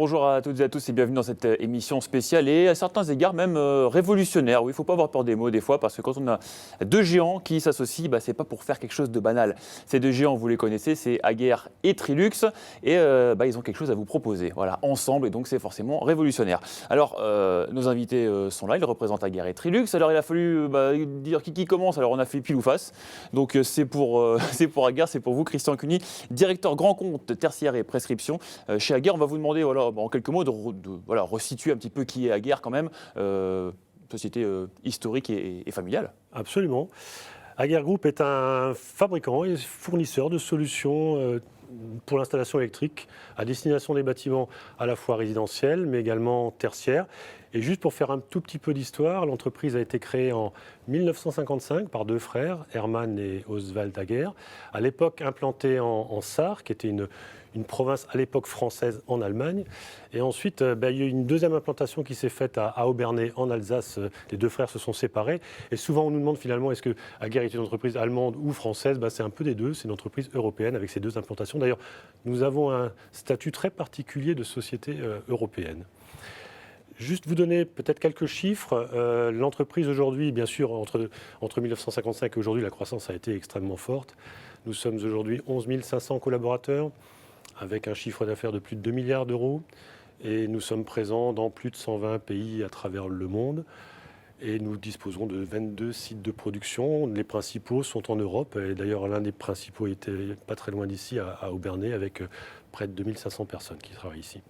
Bonjour à toutes et à tous et bienvenue dans cette émission spéciale et à certains égards même révolutionnaire. Oui, il ne faut pas avoir peur des mots des fois parce que quand on a deux géants qui s'associent, ce n'est pas pour faire quelque chose de banal. Ces deux géants, vous les connaissez, c'est Aguer et Trilux et ils ont quelque chose à vous proposer. Voilà, ensemble et donc c'est forcément révolutionnaire. Alors, nos invités sont là, ils représentent Aguer et Trilux. Alors, il a fallu dire qui commence. Alors, on a fait pile ou face. Donc, c'est pour Aguer, c'est pour vous, Christian Cuny, directeur grand compte tertiaire et prescription chez Aguer. On va vous demander en quelques mots de resituer un petit peu qui est Aguer quand même, société historique et familiale. Absolument. Aguer Group est un fabricant et fournisseur de solutions pour l'installation électrique à destination des bâtiments à la fois résidentiels mais également tertiaires. Et juste pour faire un tout petit peu d'histoire, l'entreprise a été créée en 1955 par deux frères, Hermann et Oswald Aguer, à l'époque implantée en Sarre, qui était une province à l'époque française en Allemagne. Et ensuite, il y a eu une deuxième implantation qui s'est faite à Obernai, en Alsace. Les deux frères se sont séparés. Et souvent, on nous demande finalement, est-ce que Aguer est une entreprise allemande ou française ? C'est un peu des deux. C'est une entreprise européenne avec ces deux implantations. D'ailleurs, nous avons un statut très particulier de société européenne. Juste vous donner peut-être quelques chiffres. L'entreprise aujourd'hui, bien sûr, entre 1955 et aujourd'hui, la croissance a été extrêmement forte. Nous sommes aujourd'hui 11 500 collaborateurs, avec un chiffre d'affaires de plus de 2 milliards d'euros. Et nous sommes présents dans plus de 120 pays à travers le monde. Et nous disposons de 22 sites de production. Les principaux sont en Europe. Et d'ailleurs, l'un des principaux était pas très loin d'ici, à Obernai, avec près de 2500 personnes qui travaillent ici.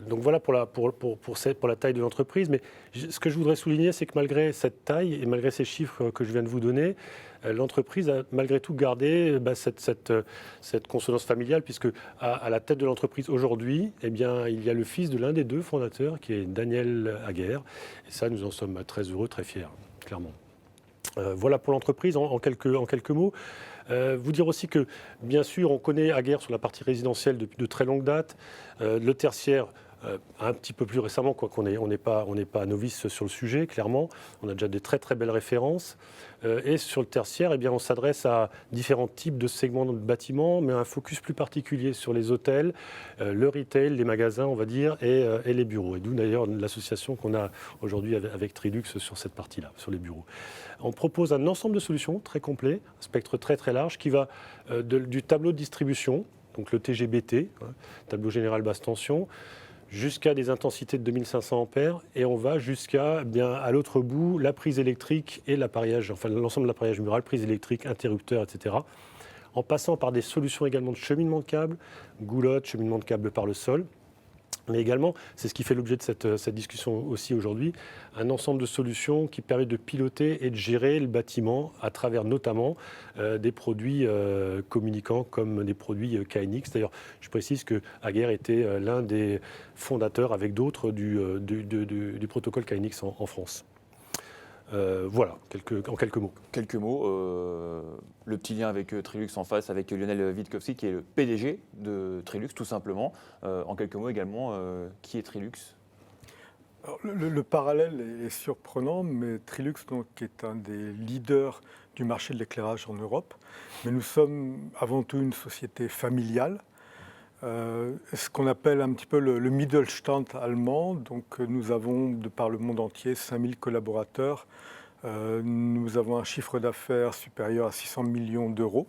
Donc voilà pour la taille de l'entreprise. Mais ce que je voudrais souligner, c'est que malgré cette taille et malgré ces chiffres que je viens de vous donner, l'entreprise a malgré tout gardé cette consonance familiale, puisque à la tête de l'entreprise aujourd'hui, il y a le fils de l'un des deux fondateurs, qui est Daniel Aguer. Et ça, nous en sommes très heureux, très fiers, clairement. Voilà pour l'entreprise en quelques mots. Vous dire aussi que, bien sûr, on connaît Aguer sur la partie résidentielle depuis de très longue date. Le tertiaire, un petit peu plus récemment, quoiqu'on n'est pas novice sur le sujet, clairement. On a déjà des très très belles références. Et sur le tertiaire, on s'adresse à différents types de segments de bâtiments, mais un focus plus particulier sur les hôtels, le retail, les magasins, on va dire, et les bureaux. Et d'où d'ailleurs l'association qu'on a aujourd'hui avec Trilux sur cette partie-là, sur les bureaux. On propose un ensemble de solutions très complet, un spectre très très large, qui va du tableau de distribution, donc le TGBT, tableau général basse tension, jusqu'à des intensités de 2500 ampères, et on va jusqu'à, à l'autre bout, la prise électrique et l'appareillage, enfin l'ensemble de l'appareillage mural, prise électrique, interrupteur, etc. En passant par des solutions également de cheminement de câbles, goulottes, cheminement de câbles par le sol. Mais également, c'est ce qui fait l'objet de cette discussion aussi aujourd'hui, un ensemble de solutions qui permettent de piloter et de gérer le bâtiment à travers notamment des produits communicants comme des produits KNX. D'ailleurs, je précise que Aguer était l'un des fondateurs avec d'autres du protocole KNX en France. Voilà, en quelques mots. Quelques mots, le petit lien avec Trilux en face, avec Lionel Witkowski qui est le PDG de Trilux tout simplement. En quelques mots également, qui est Trilux ? Alors, le parallèle est surprenant, mais Trilux est un des leaders du marché de l'éclairage en Europe. Mais nous sommes avant tout une société familiale. Ce qu'on appelle un petit peu le Mittelstand allemand. Donc nous avons, de par le monde entier, 5000 collaborateurs. Nous avons un chiffre d'affaires supérieur à 600 millions d'euros.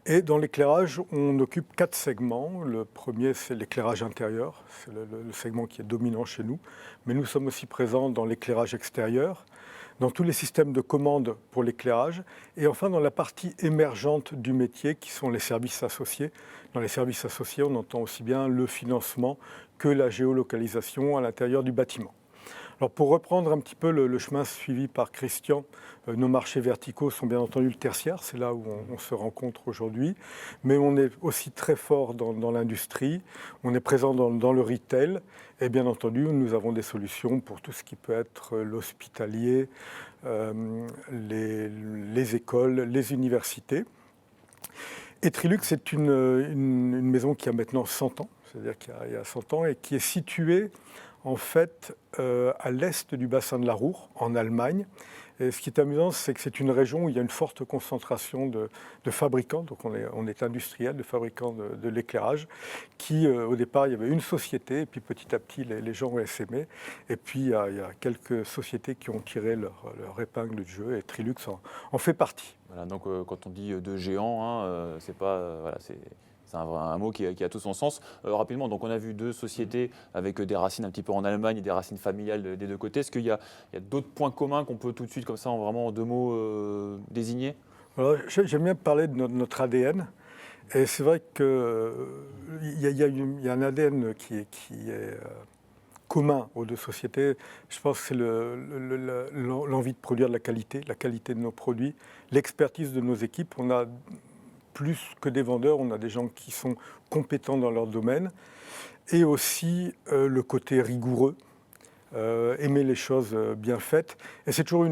Et dans l'éclairage, on occupe 4 segments. Le premier, c'est l'éclairage intérieur. C'est le segment qui est dominant chez nous. Mais nous sommes aussi présents dans l'éclairage extérieur, dans tous les systèmes de commande pour l'éclairage, et enfin dans la partie émergente du métier, qui sont les services associés. Dans les services associés, on entend aussi bien le financement que la géolocalisation à l'intérieur du bâtiment. Alors pour reprendre un petit peu le chemin suivi par Christian, nos marchés verticaux sont bien entendu le tertiaire, c'est là où on se rencontre aujourd'hui, mais on est aussi très fort dans l'industrie, on est présent dans le retail, et bien entendu nous avons des solutions pour tout ce qui peut être l'hospitalier, les écoles, les universités. Et Trilux est une maison qui a maintenant 100 ans, c'est-à-dire qu'il y a 100 ans, et qui est située en fait à l'est du bassin de la Ruhr, en Allemagne. Et ce qui est amusant, c'est que c'est une région où il y a une forte concentration de fabricants, donc on est industriel, de fabricants de l'éclairage, qui au départ, il y avait une société, et puis petit à petit, les gens ont essaimé. Et puis, il y a quelques sociétés qui ont tiré leur épingle du jeu, et Trilux en fait partie. Voilà, donc quand on dit deux géants, hein, c'est pas, voilà, c'est un mot qui a tout son sens. Rapidement, donc on a vu deux sociétés avec des racines un petit peu en Allemagne et des racines familiales des deux côtés. Est-ce qu'il y a d'autres points communs qu'on peut tout de suite, comme ça, vraiment en deux mots, désigner? Alors, j'aime bien parler de notre ADN. Et c'est vrai qu'il y a un ADN qui est commun aux deux sociétés. Je pense que c'est l'envie de produire de la qualité de nos produits, l'expertise de nos équipes. On a plus que des vendeurs, on a des gens qui sont compétents dans leur domaine, et aussi le côté rigoureux, aimer les choses bien faites. Et c'est toujours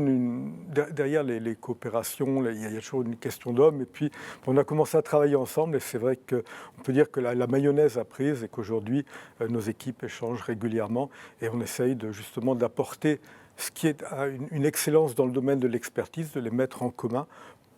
derrière les coopérations, il y a toujours une question d'hommes. Et puis, on a commencé à travailler ensemble, et c'est vrai qu'on peut dire que la mayonnaise a prise et qu'aujourd'hui, nos équipes échangent régulièrement, et on essaye justement d'apporter ce qui est une excellence dans le domaine de l'expertise, de les mettre en commun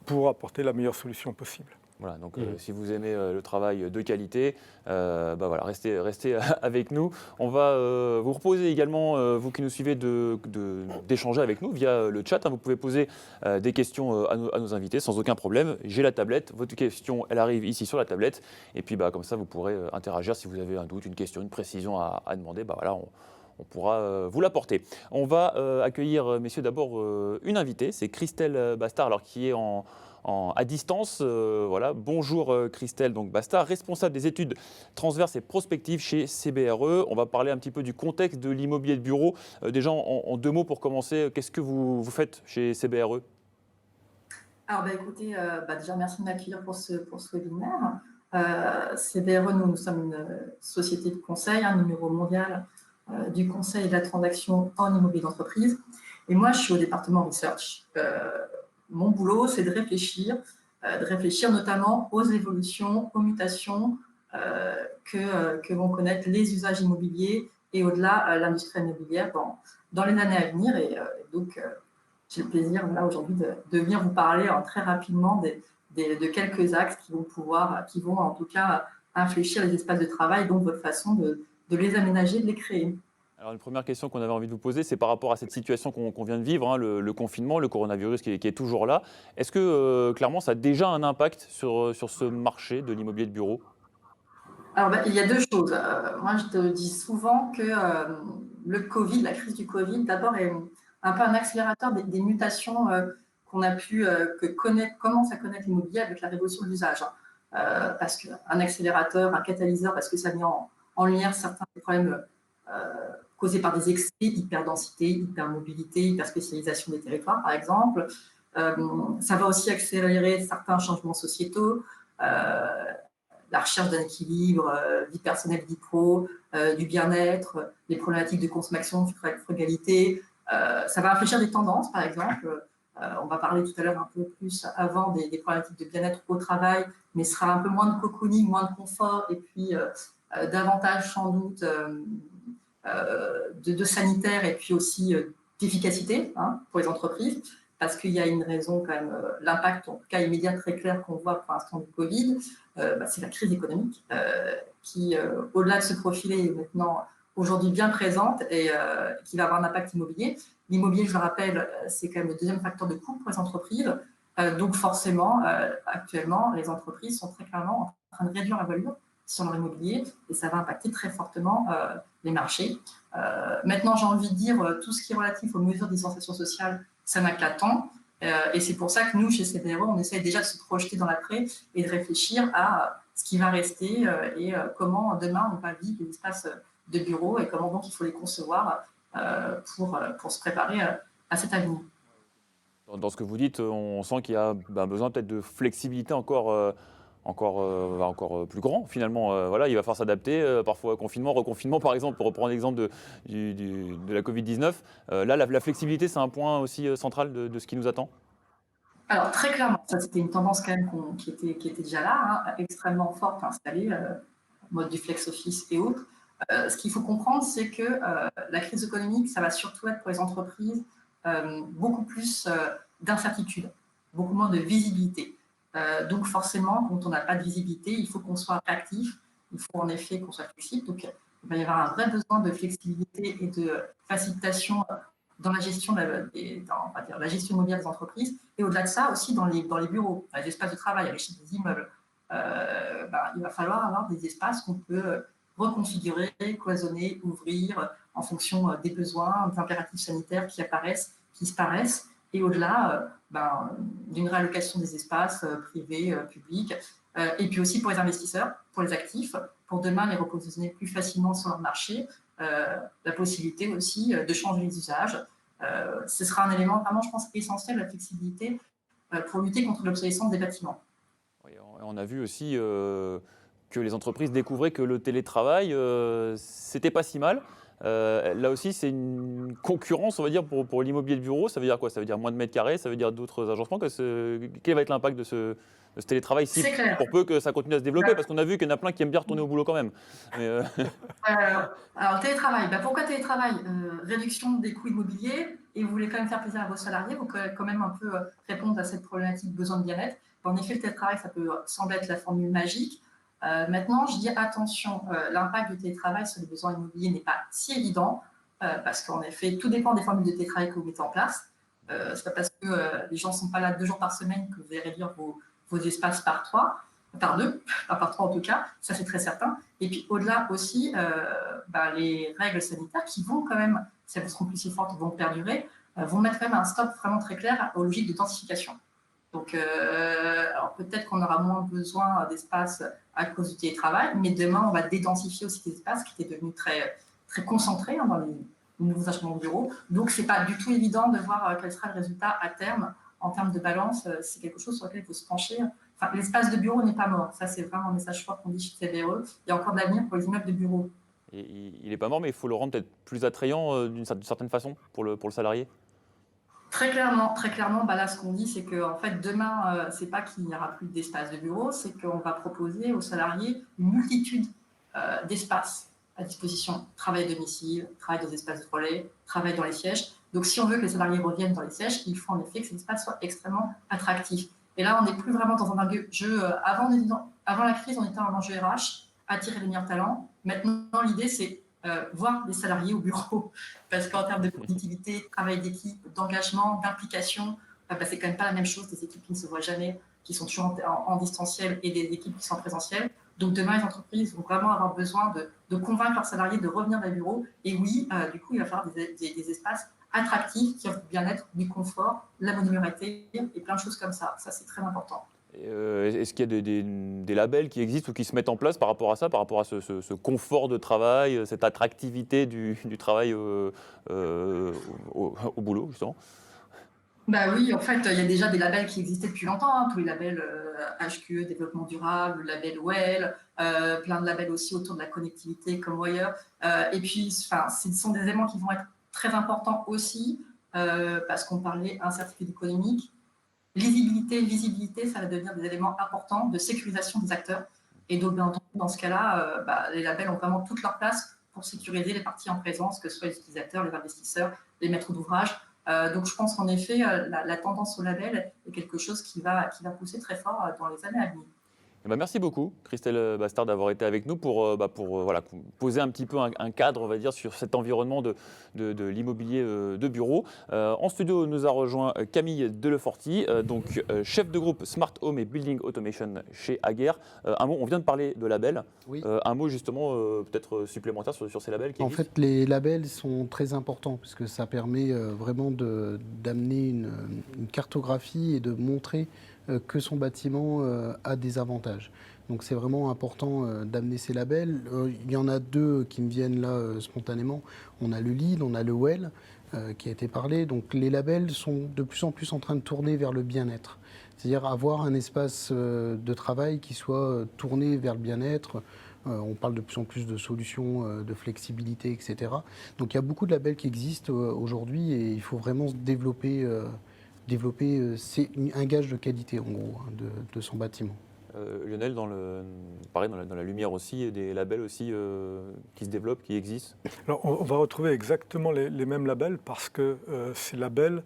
pour apporter la meilleure solution possible. Voilà, donc si vous aimez le travail de qualité, voilà, restez avec nous. On va vous proposer également, vous qui nous suivez, d'échanger avec nous via le chat. Hein. Vous pouvez poser des questions à nos invités sans aucun problème. J'ai la tablette, votre question, elle arrive ici sur la tablette. Et puis comme ça, vous pourrez interagir si vous avez un doute, une question, une précision à demander. Voilà, on pourra vous l'apporter. On va accueillir, messieurs, d'abord une invitée, c'est Christelle Bastard, alors qui est à distance. Voilà. Bonjour Christelle Bastard, responsable des études transverses et prospectives chez CBRE. On va parler un petit peu du contexte de l'immobilier de bureau. Déjà en deux mots pour commencer, qu'est-ce que vous faites chez CBRE? Alors écoutez, déjà merci de m'accueillir pour ce webinaire. CBRE, nous sommes une société de conseil, un numéro mondial du conseil et de la transaction en immobilier d'entreprise. Et moi, je suis au département research. Mon boulot, c'est de réfléchir notamment aux évolutions, aux mutations que vont connaître les usages immobiliers et au-delà l'industrie immobilière dans les années à venir. Et donc, j'ai le plaisir aujourd'hui de venir vous parler très rapidement de quelques axes qui vont en tout cas infléchir les espaces de travail, donc votre façon de les aménager, de les créer. Alors une première question qu'on avait envie de vous poser, c'est par rapport à cette situation qu'on vient de vivre, hein, le confinement, le coronavirus qui est toujours là. Est-ce que clairement ça a déjà un impact sur ce marché de l'immobilier de bureau? Alors il y a deux choses. Moi je te dis souvent que le Covid, la crise du Covid, d'abord est un peu un accélérateur des mutations qu'on a commence à connaître l'immobilier avec la révolution de l'usage. Parce qu'un accélérateur, un catalyseur, parce que ça met en lumière certains problèmes causés par des excès, hyperdensité, hypermobilité, hyperspécialisation des territoires, par exemple. Ça va aussi accélérer certains changements sociétaux, la recherche d'un équilibre, vie personnelle, vie pro, du bien-être, les problématiques de consommation, de frugalité. Ça va réfléchir des tendances, par exemple. On va parler tout à l'heure un peu plus avant des problématiques de bien-être au travail, mais ce sera un peu moins de cocooning, moins de confort, et puis davantage sans doute de sanitaire et puis aussi d'efficacité pour les entreprises, parce qu'il y a une raison quand même, l'impact en tout cas immédiat très clair qu'on voit pour l'instant du Covid, c'est la crise économique qui, au-delà de se profiler, est maintenant aujourd'hui bien présente et qui va avoir un impact immobilier. L'immobilier, je le rappelle, c'est quand même le deuxième facteur de coût pour les entreprises. Donc forcément, actuellement, les entreprises sont très clairement en train de réduire la valeur sur leur immobilier et ça va impacter très fortement les marchés. Maintenant, j'ai envie de dire, tout ce qui est relatif aux mesures de distanciation sociale, c'est un éclatant. Et c'est pour ça que nous, chez CBRE, on essaye déjà de se projeter dans l'après et de réfléchir à ce qui va rester et comment demain on va vivre les espaces de bureaux et comment donc il faut les concevoir pour se préparer à cet avenir. Dans ce que vous dites, on sent qu'il y a besoin peut-être de flexibilité encore plus grand finalement. Voilà, il va falloir s'adapter, parfois confinement, reconfinement par exemple, pour reprendre l'exemple de la Covid-19. Là, la flexibilité, c'est un point aussi central de ce qui nous attend? Alors très clairement, ça c'était une tendance quand même qui était déjà là, extrêmement forte, installée, mode du flex office et autres. Ce qu'il faut comprendre, c'est que la crise économique, ça va surtout être pour les entreprises beaucoup plus d'incertitude, beaucoup moins de visibilité. Donc forcément, quand on n'a pas de visibilité, il faut qu'on soit réactif, il faut en effet qu'on soit flexible. Donc il va y avoir un vrai besoin de flexibilité et de facilitation dans la gestion, la gestion immobilière des entreprises, et au-delà de ça aussi dans les bureaux, dans les espaces de travail, à l'échelle des immeubles. Il va falloir avoir des espaces qu'on peut reconfigurer, cloisonner, ouvrir en fonction des besoins, des impératifs sanitaires qui apparaissent, qui disparaissent, et au-delà d'une réallocation des espaces privés, publics, et puis aussi pour les investisseurs, pour les actifs, pour demain les repositionner plus facilement sur leur marché, la possibilité aussi de changer les usages. Ce sera un élément vraiment, je pense, essentiel, la flexibilité, pour lutter contre l'obsolescence des bâtiments. Oui, on a vu aussi que les entreprises découvraient que le télétravail, c'était pas si mal. Là aussi, c'est une concurrence, on va dire, pour l'immobilier de bureau. Ça veut dire quoi? Ça veut dire moins de mètres carrés, ça veut dire d'autres agencements. Quel va être l'impact de ce télétravail pour peu que ça continue à se développer? Parce qu'on a vu qu'il y en a plein qui aiment bien retourner au boulot quand même. Mais, Alors, télétravail. Pourquoi télétravail? Réduction des coûts immobiliers, et vous voulez quand même faire plaisir à vos salariés, vous quand même un peu répondre à cette problématique besoin de bien-être. En effet, le télétravail, ça peut sembler être la formule magique. Maintenant, je dis attention, l'impact du télétravail sur les besoins immobiliers n'est pas si évident, parce qu'en effet, tout dépend des formules de télétravail que vous mettez en place. C'est pas parce que les gens ne sont pas là 2 jours par semaine que vous allez réduire vos espaces par 3, par 2, pas par 3 en tout cas, ça c'est très certain. Et puis au-delà aussi, les règles sanitaires qui vont quand même, si elles seront plus si fortes, vont perdurer, vont mettre quand même un stop vraiment très clair aux logiques de densification. Donc, alors peut-être qu'on aura moins besoin d'espace à cause du télétravail, mais demain, on va dédensifier aussi des espaces qui étaient devenus très, très concentrés dans les nouveaux agencements de bureaux. Donc, ce n'est pas du tout évident de voir quel sera le résultat à terme en termes de balance. C'est quelque chose sur lequel il faut se pencher. Enfin, l'espace de bureau n'est pas mort. Ça, c'est vraiment un message fort qu'on dit chez CBRE. Il y a encore de l'avenir pour les immeubles de bureaux. et il n'est pas mort, mais il faut le rendre peut-être plus attrayant d'une certaine façon pour le salarié. Très clairement, là, ce qu'on dit, c'est que en fait, demain, c'est pas qu'il n'y aura plus d'espace de bureau, c'est qu'on va proposer aux salariés une multitude d'espaces à disposition. Travail à domicile, travail dans des espaces de relais, travail dans les sièges. Donc, si on veut que les salariés reviennent dans les sièges, il faut en effet que ces espaces soient extrêmement attractifs. Et là, on n'est plus vraiment dans un jeu. Avant la crise, on était en enjeu RH, attirer les meilleurs talents. Maintenant, l'idée, c'est voir les salariés au bureau, parce qu'en termes de productivité, de travail d'équipe, d'engagement, d'implication, c'est quand même pas la même chose, des équipes qui ne se voient jamais, qui sont toujours en distanciel, et des équipes qui sont en présentiel. Donc demain, les entreprises vont vraiment avoir besoin de convaincre leurs salariés de revenir dans les bureaux, et oui, du coup, il va falloir des espaces attractifs qui offrent du bien-être, du confort, la modularité et plein de choses comme ça. Ça, c'est très important. Est-ce qu'il y a des labels qui existent ou qui se mettent en place par rapport à ça, par rapport à ce confort de travail, cette attractivité du travail au boulot, justement? Oui, en fait, il y a déjà des labels qui existaient depuis longtemps, tous les labels HQE, développement durable, le label WELL, plein de labels aussi autour de la connectivité comme Wire. Et puis, ce sont des éléments qui vont être très importants aussi, parce qu'on parlait incertitude économique. Lisibilité, visibilité, ça va devenir des éléments importants de sécurisation des acteurs. Et donc, bien entendu, dans ce cas-là, les labels ont vraiment toute leur place pour sécuriser les parties en présence, que ce soit les utilisateurs, les investisseurs, les maîtres d'ouvrage. Donc, je pense qu'en effet, la tendance au label est quelque chose qui va pousser très fort dans les années à venir. Merci beaucoup, Christelle Bastard, d'avoir été avec nous pour poser un petit peu un cadre, on va dire, sur cet environnement de l'immobilier de bureau. En studio, nous a rejoint Camille Deleforti, chef de groupe Smart Home et Building Automation chez Aguerre. Un mot, on vient de parler de labels. Oui. Un mot justement peut-être supplémentaire sur ces labels qui existent. En fait, les labels sont très importants parce que ça permet vraiment d'amener une cartographie et de montrer que son bâtiment a des avantages. Donc c'est vraiment important d'amener ces labels. Il y en a 2 qui me viennent là spontanément. On a le LEED, on a le WELL qui a été parlé. Donc les labels sont de plus en plus en train de tourner vers le bien-être. C'est-à-dire avoir un espace de travail qui soit tourné vers le bien-être. On parle de plus en plus de solutions, de flexibilité, etc. Donc il y a beaucoup de labels qui existent aujourd'hui et il faut vraiment se développer, c'est un gage de qualité en gros de son bâtiment. Lionel, pareil, dans la lumière aussi, et des labels aussi qui se développent, qui existent. Alors, on va retrouver exactement les mêmes labels parce que ces labels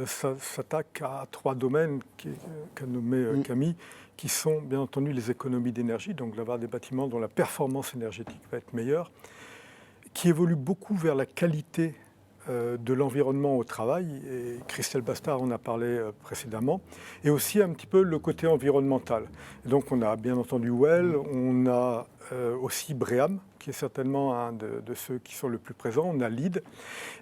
s'attaquent à 3 domaines qu'a nommé Camille, qui sont bien entendu les économies d'énergie, donc d'avoir des bâtiments dont la performance énergétique va être meilleure, qui évoluent beaucoup vers la qualité de l'environnement au travail, et Christelle Bastard en a parlé précédemment, et aussi un petit peu le côté environnemental. Et donc on a bien entendu Well, on a aussi Bream, qui est certainement un de ceux qui sont le plus présents, on a LEED.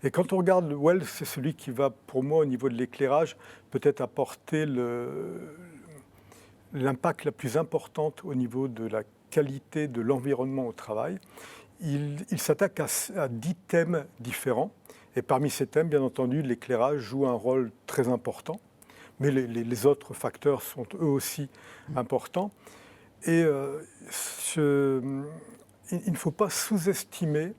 Et quand on regarde Well, c'est celui qui va, pour moi, au niveau de l'éclairage, peut-être apporter l'impact la plus importante au niveau de la qualité de l'environnement au travail. Il s'attaque à 10 thèmes différents. Et parmi ces thèmes, bien entendu, l'éclairage joue un rôle très important, mais les autres facteurs sont eux aussi importants. Et il ne faut pas sous-estimer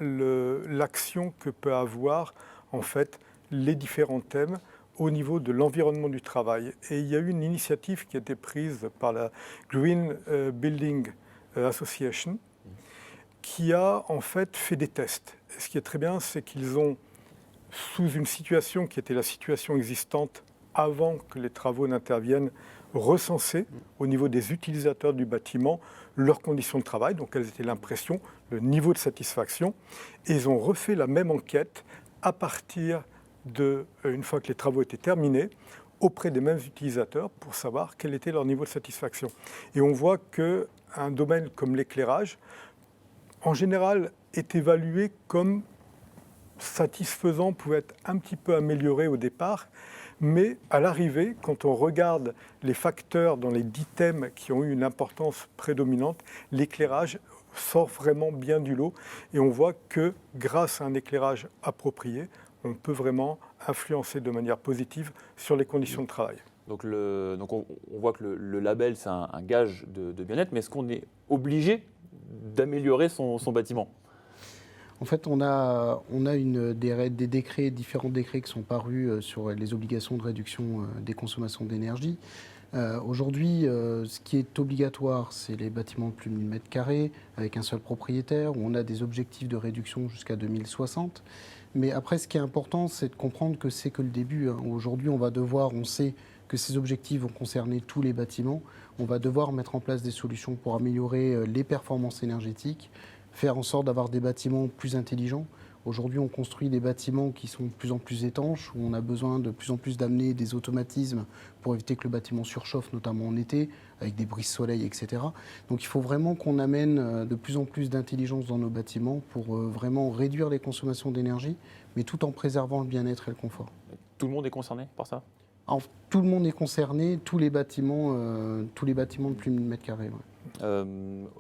l'action que peut avoir en fait les différents thèmes au niveau de l'environnement du travail. Et il y a eu une initiative qui a été prise par la Green Building Association, qui a en fait des tests. Et ce qui est très bien, c'est qu'ils ont, sous une situation qui était la situation existante avant que les travaux n'interviennent, recensé au niveau des utilisateurs du bâtiment leurs conditions de travail, donc quelles étaient l'impression, le niveau de satisfaction, et ils ont refait la même enquête à partir une fois que les travaux étaient terminés, auprès des mêmes utilisateurs pour savoir quel était leur niveau de satisfaction. Et on voit qu'un domaine comme l'éclairage, en général, est évalué comme satisfaisant, pouvait être un petit peu amélioré au départ, mais à l'arrivée, quand on regarde les facteurs dans les 10 thèmes qui ont eu une importance prédominante, l'éclairage sort vraiment bien du lot et on voit que grâce à un éclairage approprié, on peut vraiment influencer de manière positive sur les conditions de travail. Donc on voit que le label, c'est un gage de bien-être, mais est-ce qu'on est obligé d'améliorer son bâtiment? En fait, on a des décrets, différents décrets qui sont parus sur les obligations de réduction des consommations d'énergie. Aujourd'hui, ce qui est obligatoire, c'est les bâtiments de plus de 1000 m2 avec un seul propriétaire, où on a des objectifs de réduction jusqu'à 2060. Mais après, ce qui est important, c'est de comprendre que c'est que le début. Aujourd'hui, on sait que ces objectifs vont concerner tous les bâtiments. On va devoir mettre en place des solutions pour améliorer les performances énergétiques, faire en sorte d'avoir des bâtiments plus intelligents. Aujourd'hui, on construit des bâtiments qui sont de plus en plus étanches, où on a besoin de plus en plus d'amener des automatismes pour éviter que le bâtiment surchauffe, notamment en été, avec des brises-soleil, etc. Donc il faut vraiment qu'on amène de plus en plus d'intelligence dans nos bâtiments pour vraiment réduire les consommations d'énergie, mais tout en préservant le bien-être et le confort. Tout le monde est concerné par ça? Alors, tout le monde est concerné, tous les bâtiments de plus de 1000 m2. Ouais.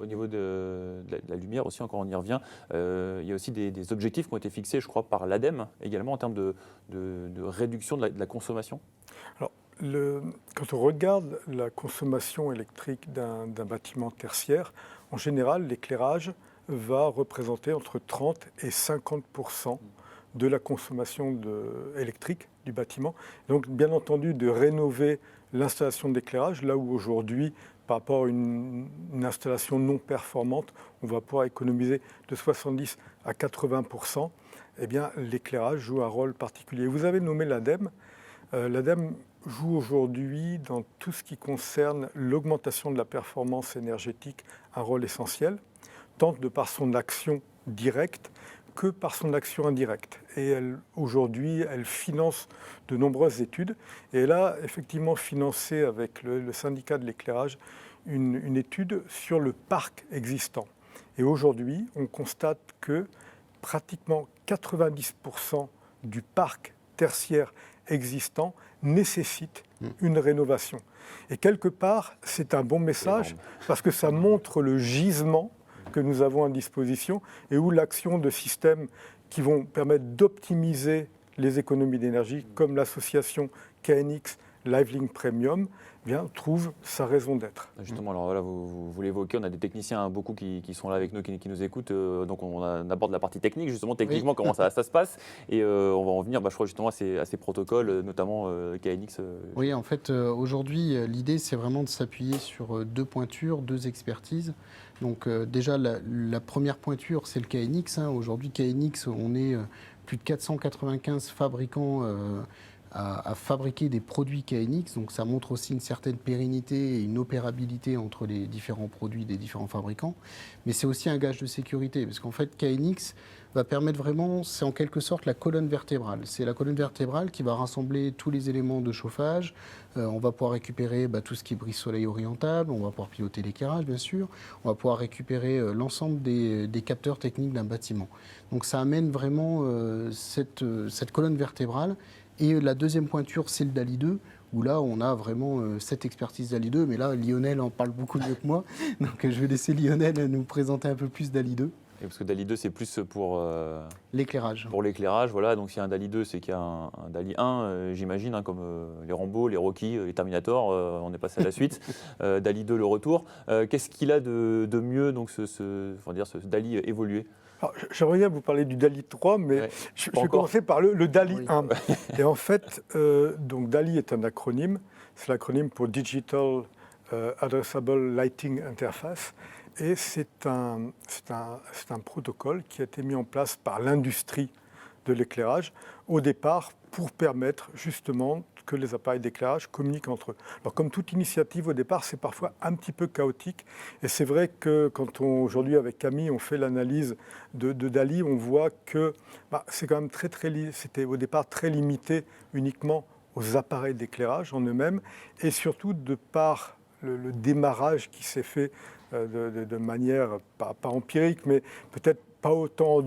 Au niveau de la lumière aussi, encore on y revient, il y a aussi des objectifs qui ont été fixés, je crois, par l'ADEME également en termes de réduction de la consommation. Alors, quand on regarde la consommation électrique d'un bâtiment tertiaire, en général, l'éclairage va représenter entre 30 et 50% de la consommation électrique du bâtiment. Donc, bien entendu, de rénover l'installation d'éclairage, là où aujourd'hui, par rapport à une installation non performante, on va pouvoir économiser de 70 à 80%, eh bien, l'éclairage joue un rôle particulier. Vous avez nommé l'ADEME. L'ADEME joue aujourd'hui, dans tout ce qui concerne l'augmentation de la performance énergétique, un rôle essentiel, tant de par son action directe que par son action indirecte. Et aujourd'hui, elle finance de nombreuses études. Et elle a effectivement financé avec le syndicat de l'éclairage une étude sur le parc existant. Et aujourd'hui, on constate que pratiquement 90% du parc tertiaire existant nécessite une rénovation. Et quelque part, c'est un bon message parce que ça montre le gisement que nous avons à disposition et où l'action de systèmes qui vont permettre d'optimiser les économies d'énergie, comme l'association KNX LiveLink Premium trouve sa raison d'être. Justement, alors voilà, vous l'évoquez, on a des techniciens beaucoup qui sont là avec nous, qui nous écoutent, donc on aborde la partie technique, justement, techniquement, comment ça se passe, et on va en venir, je crois, justement, à ces protocoles, notamment KNX. Oui, en fait, aujourd'hui, l'idée, c'est vraiment de s'appuyer sur deux pointures, deux expertises. Donc déjà, la première pointure, c'est le KNX. Aujourd'hui, KNX, on est plus de 495 fabricants à fabriquer des produits KNX, donc ça montre aussi une certaine pérennité et une opérabilité entre les différents produits des différents fabricants, mais c'est aussi un gage de sécurité, parce qu'en fait KNX va permettre vraiment, c'est en quelque sorte la colonne vertébrale. C'est la colonne vertébrale qui va rassembler tous les éléments de chauffage. On va pouvoir récupérer tout ce qui est brise-soleil orientable, on va pouvoir piloter l'éclairage bien sûr, on va pouvoir récupérer l'ensemble des capteurs techniques d'un bâtiment. Donc ça amène vraiment cette colonne vertébrale. Et la deuxième pointure, c'est le DALI 2, où là, on a vraiment cette expertise DALI 2. Mais là, Lionel en parle beaucoup mieux que moi. Donc, je vais laisser Lionel nous présenter un peu plus DALI 2. Et parce que DALI 2, c'est plus pour l'éclairage. Pour l'éclairage, voilà. Donc, s'il y a un DALI 2, c'est qu'il y a un DALI 1, j'imagine, comme les Rambo, les Rocky, les Terminator. On est passé à la suite. DALI 2, le retour. Qu'est-ce qu'il a de mieux, donc, ce DALI évolué? J'aimerais bien vous parler du DALI 3, mais ouais, je vais commencer par le DALI 1. Et en fait, donc DALI est un acronyme. C'est l'acronyme pour Digital Addressable Lighting Interface. Et c'est un protocole qui a été mis en place par l'industrie de l'éclairage, au départ, pour permettre justement que les appareils d'éclairage communiquent entre eux. Alors, comme toute initiative, au départ, c'est parfois un petit peu chaotique. Et c'est vrai que quand aujourd'hui, avec Camille, on fait l'analyse de DALI, on voit que c'est quand même c'était au départ très limité uniquement aux appareils d'éclairage en eux-mêmes, et surtout de par le démarrage qui s'est fait de manière, pas empirique, mais peut-être pas autant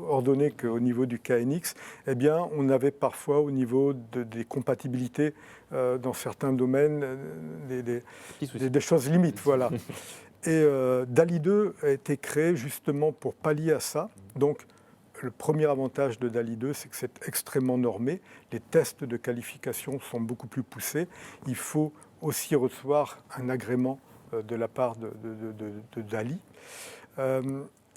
ordonné qu'au niveau du KNX, eh bien, on avait parfois au niveau des compatibilités dans certains domaines des choses limites. Voilà. Et DALI 2 a été créé justement pour pallier à ça. Donc, le premier avantage de DALI 2, c'est que c'est extrêmement normé. Les tests de qualification sont beaucoup plus poussés. Il faut aussi recevoir un agrément de la part de DALI.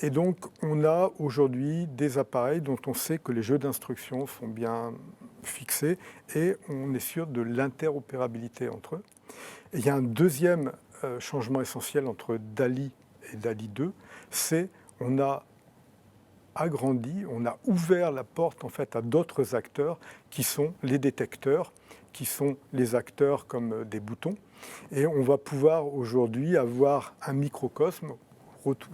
Et donc, on a aujourd'hui des appareils dont on sait que les jeux d'instruction sont bien fixés et on est sûr de l'interopérabilité entre eux. Et il y a un deuxième changement essentiel entre DALI et DALI 2, c'est on a agrandi, on a ouvert la porte en fait à d'autres acteurs qui sont les détecteurs, qui sont les acteurs comme des boutons. Et on va pouvoir aujourd'hui avoir un microcosme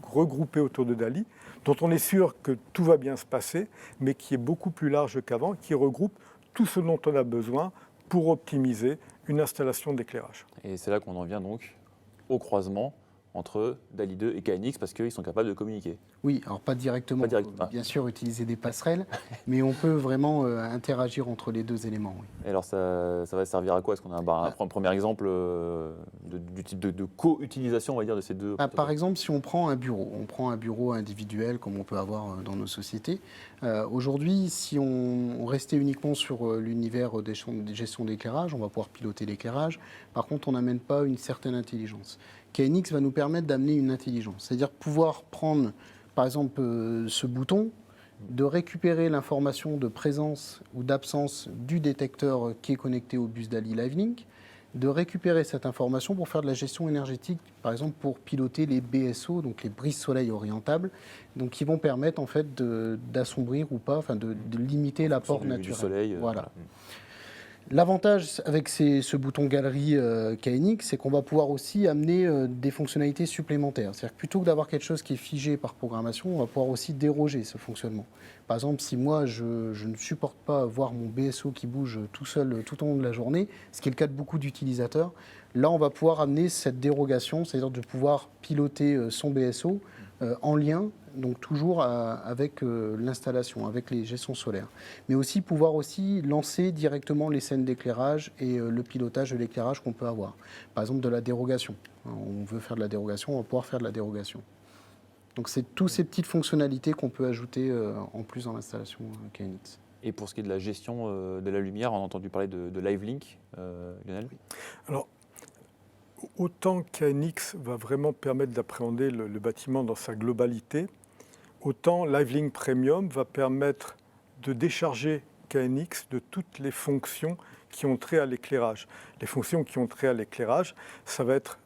regroupé autour de DALI, dont on est sûr que tout va bien se passer, mais qui est beaucoup plus large qu'avant, qui regroupe tout ce dont on a besoin pour optimiser une installation d'éclairage. Et c'est là qu'on en vient donc au croisement entre DALI 2 et KNX, parce qu'ils sont capables de communiquer. Oui, alors pas directement. Bien sûr, utiliser des passerelles, mais on peut vraiment interagir entre les deux éléments. Oui. Et alors, ça va servir à quoi? Est-ce qu'on a un premier exemple du type de co-utilisation, on va dire, de ces deux Par exemple, si on prend un bureau individuel, comme on peut avoir dans nos sociétés, aujourd'hui, si on restait uniquement sur l'univers des gestions d'éclairage, on va pouvoir piloter l'éclairage. Par contre, on n'amène pas une certaine intelligence. KNX va nous permettre d'amener une intelligence, c'est-à-dire pouvoir prendre, par exemple, ce bouton, de récupérer l'information de présence ou d'absence du détecteur qui est connecté au bus DALI LiveLink, de récupérer cette information pour faire de la gestion énergétique, par exemple pour piloter les BSO, donc les brises-soleil orientables, donc qui vont permettre en fait d'assombrir ou pas, enfin de limiter l'apport naturel. Du soleil, voilà. L'avantage avec ce bouton galerie KNX, c'est qu'on va pouvoir aussi amener des fonctionnalités supplémentaires. C'est-à-dire que plutôt que d'avoir quelque chose qui est figé par programmation, on va pouvoir aussi déroger ce fonctionnement. Par exemple, si moi, je ne supporte pas voir mon BSO qui bouge tout seul tout au long de la journée, ce qui est le cas de beaucoup d'utilisateurs, là, on va pouvoir amener cette dérogation, c'est-à-dire de pouvoir piloter son BSO en lien, donc toujours avec l'installation, avec les gestions solaires. Mais aussi pouvoir aussi lancer directement les scènes d'éclairage et le pilotage de l'éclairage qu'on peut avoir. Par exemple, de la dérogation. On veut faire de la dérogation, on va pouvoir faire de la dérogation. Donc c'est toutes ces petites fonctionnalités qu'on peut ajouter en plus dans l'installation KNX. Et pour ce qui est de la gestion de la lumière, on a entendu parler de LiveLink, Lionel. Alors, autant KNX va vraiment permettre d'appréhender le bâtiment dans sa globalité, autant LiveLink Premium va permettre de décharger KNX de toutes les fonctions qui ont trait à l'éclairage. Les fonctions qui ont trait à l'éclairage, ça va être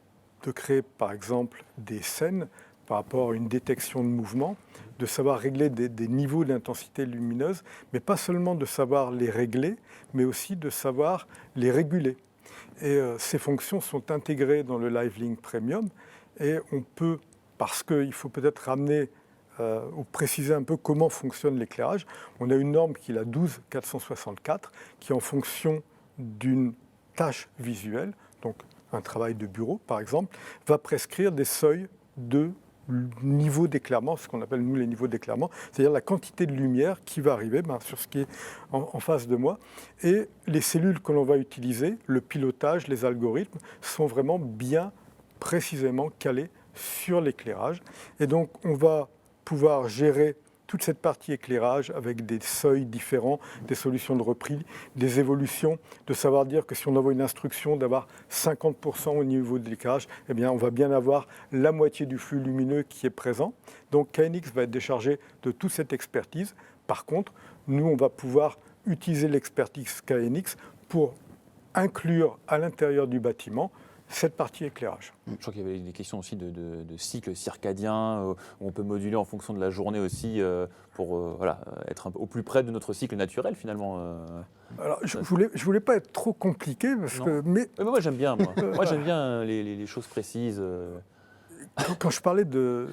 de créer par exemple des scènes par rapport à une détection de mouvement, de savoir régler des niveaux d'intensité lumineuse, mais pas seulement de savoir les régler, mais aussi de savoir les réguler. Et ces fonctions sont intégrées dans le LiveLink Premium et on peut, parce qu'il faut peut-être ramener ou préciser un peu comment fonctionne l'éclairage, on a une norme qui est la 12464 qui en fonction d'une tâche visuelle, donc un travail de bureau par exemple, va prescrire des seuils de niveau d'éclairement, ce qu'on appelle nous les niveaux d'éclairement, c'est-à-dire la quantité de lumière qui va arriver sur ce qui est en face de moi. Et les cellules que l'on va utiliser, le pilotage, les algorithmes, sont vraiment bien précisément calés sur l'éclairage. Et donc on va pouvoir gérer toute cette partie éclairage avec des seuils différents, des solutions de repli, des évolutions, de savoir dire que si on envoie une instruction d'avoir 50% au niveau de l'éclairage, eh bien on va bien avoir la moitié du flux lumineux qui est présent. Donc KNX va être déchargé de toute cette expertise. Par contre, nous on va pouvoir utiliser l'expertise KNX pour inclure à l'intérieur du bâtiment cette partie éclairage. Je crois qu'il y avait des questions aussi de cycle circadien, où on peut moduler en fonction de la journée aussi, pour être au plus près de notre cycle naturel finalement. Alors, je voulais pas être trop compliqué, mais moi j'aime bien, moi j'aime bien les choses précises. Quand je parlais du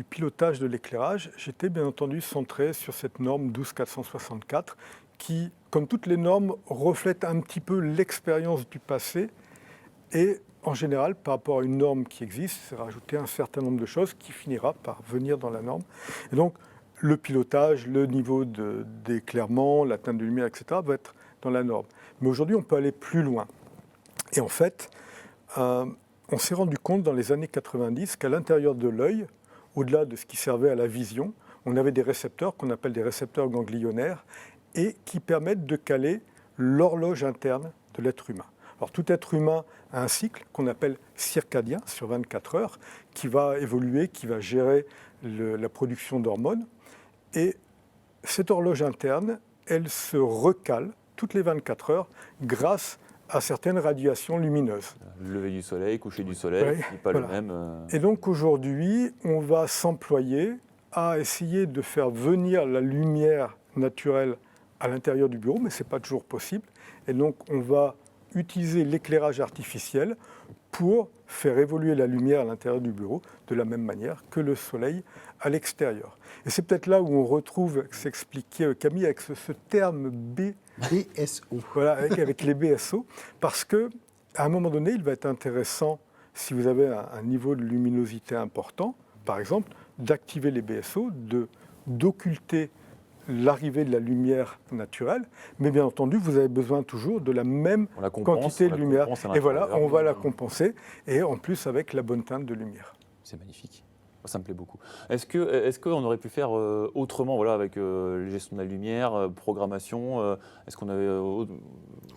pilotage de l'éclairage, j'étais bien entendu centré sur cette norme 12464 qui, comme toutes les normes, reflète un petit peu l'expérience du passé. Et en général, par rapport à une norme qui existe, c'est rajouter un certain nombre de choses qui finira par venir dans la norme. Et donc, le pilotage, le niveau d'éclairement, la teinte de lumière, etc., va être dans la norme. Mais aujourd'hui, on peut aller plus loin. Et en fait, on s'est rendu compte dans les années 90 qu'à l'intérieur de l'œil, au-delà de ce qui servait à la vision, on avait des récepteurs qu'on appelle des récepteurs ganglionnaires et qui permettent de caler l'horloge interne de l'être humain. Alors, tout être humain a un cycle qu'on appelle circadien sur 24 heures qui va évoluer, qui va gérer la production d'hormones. Et cette horloge interne, elle se recale toutes les 24 heures grâce à certaines radiations lumineuses. Le lever du soleil, coucher du soleil, Oui, c'est pas voilà. le même. Et donc aujourd'hui, on va s'employer à essayer de faire venir la lumière naturelle à l'intérieur du bureau, mais ce n'est pas toujours possible. Et donc on va utiliser l'éclairage artificiel pour faire évoluer la lumière à l'intérieur du bureau de la même manière que le soleil à l'extérieur. Et c'est peut-être là où on retrouve, s'expliquait Camille, avec ce terme BSO. Voilà, avec les BSO, parce qu'à un moment donné, il va être intéressant, si vous avez un niveau de luminosité important, par exemple, d'activer les BSO, d'occulter l'arrivée de la lumière naturelle, mais bien entendu, vous avez besoin toujours de la même quantité de lumière. Et voilà, on va la compenser, et en plus avec la bonne teinte de lumière. C'est magnifique. Ça me plaît beaucoup. Est-ce qu'on aurait pu faire autrement, voilà, avec gestion de la lumière, programmation est-ce qu'on avait On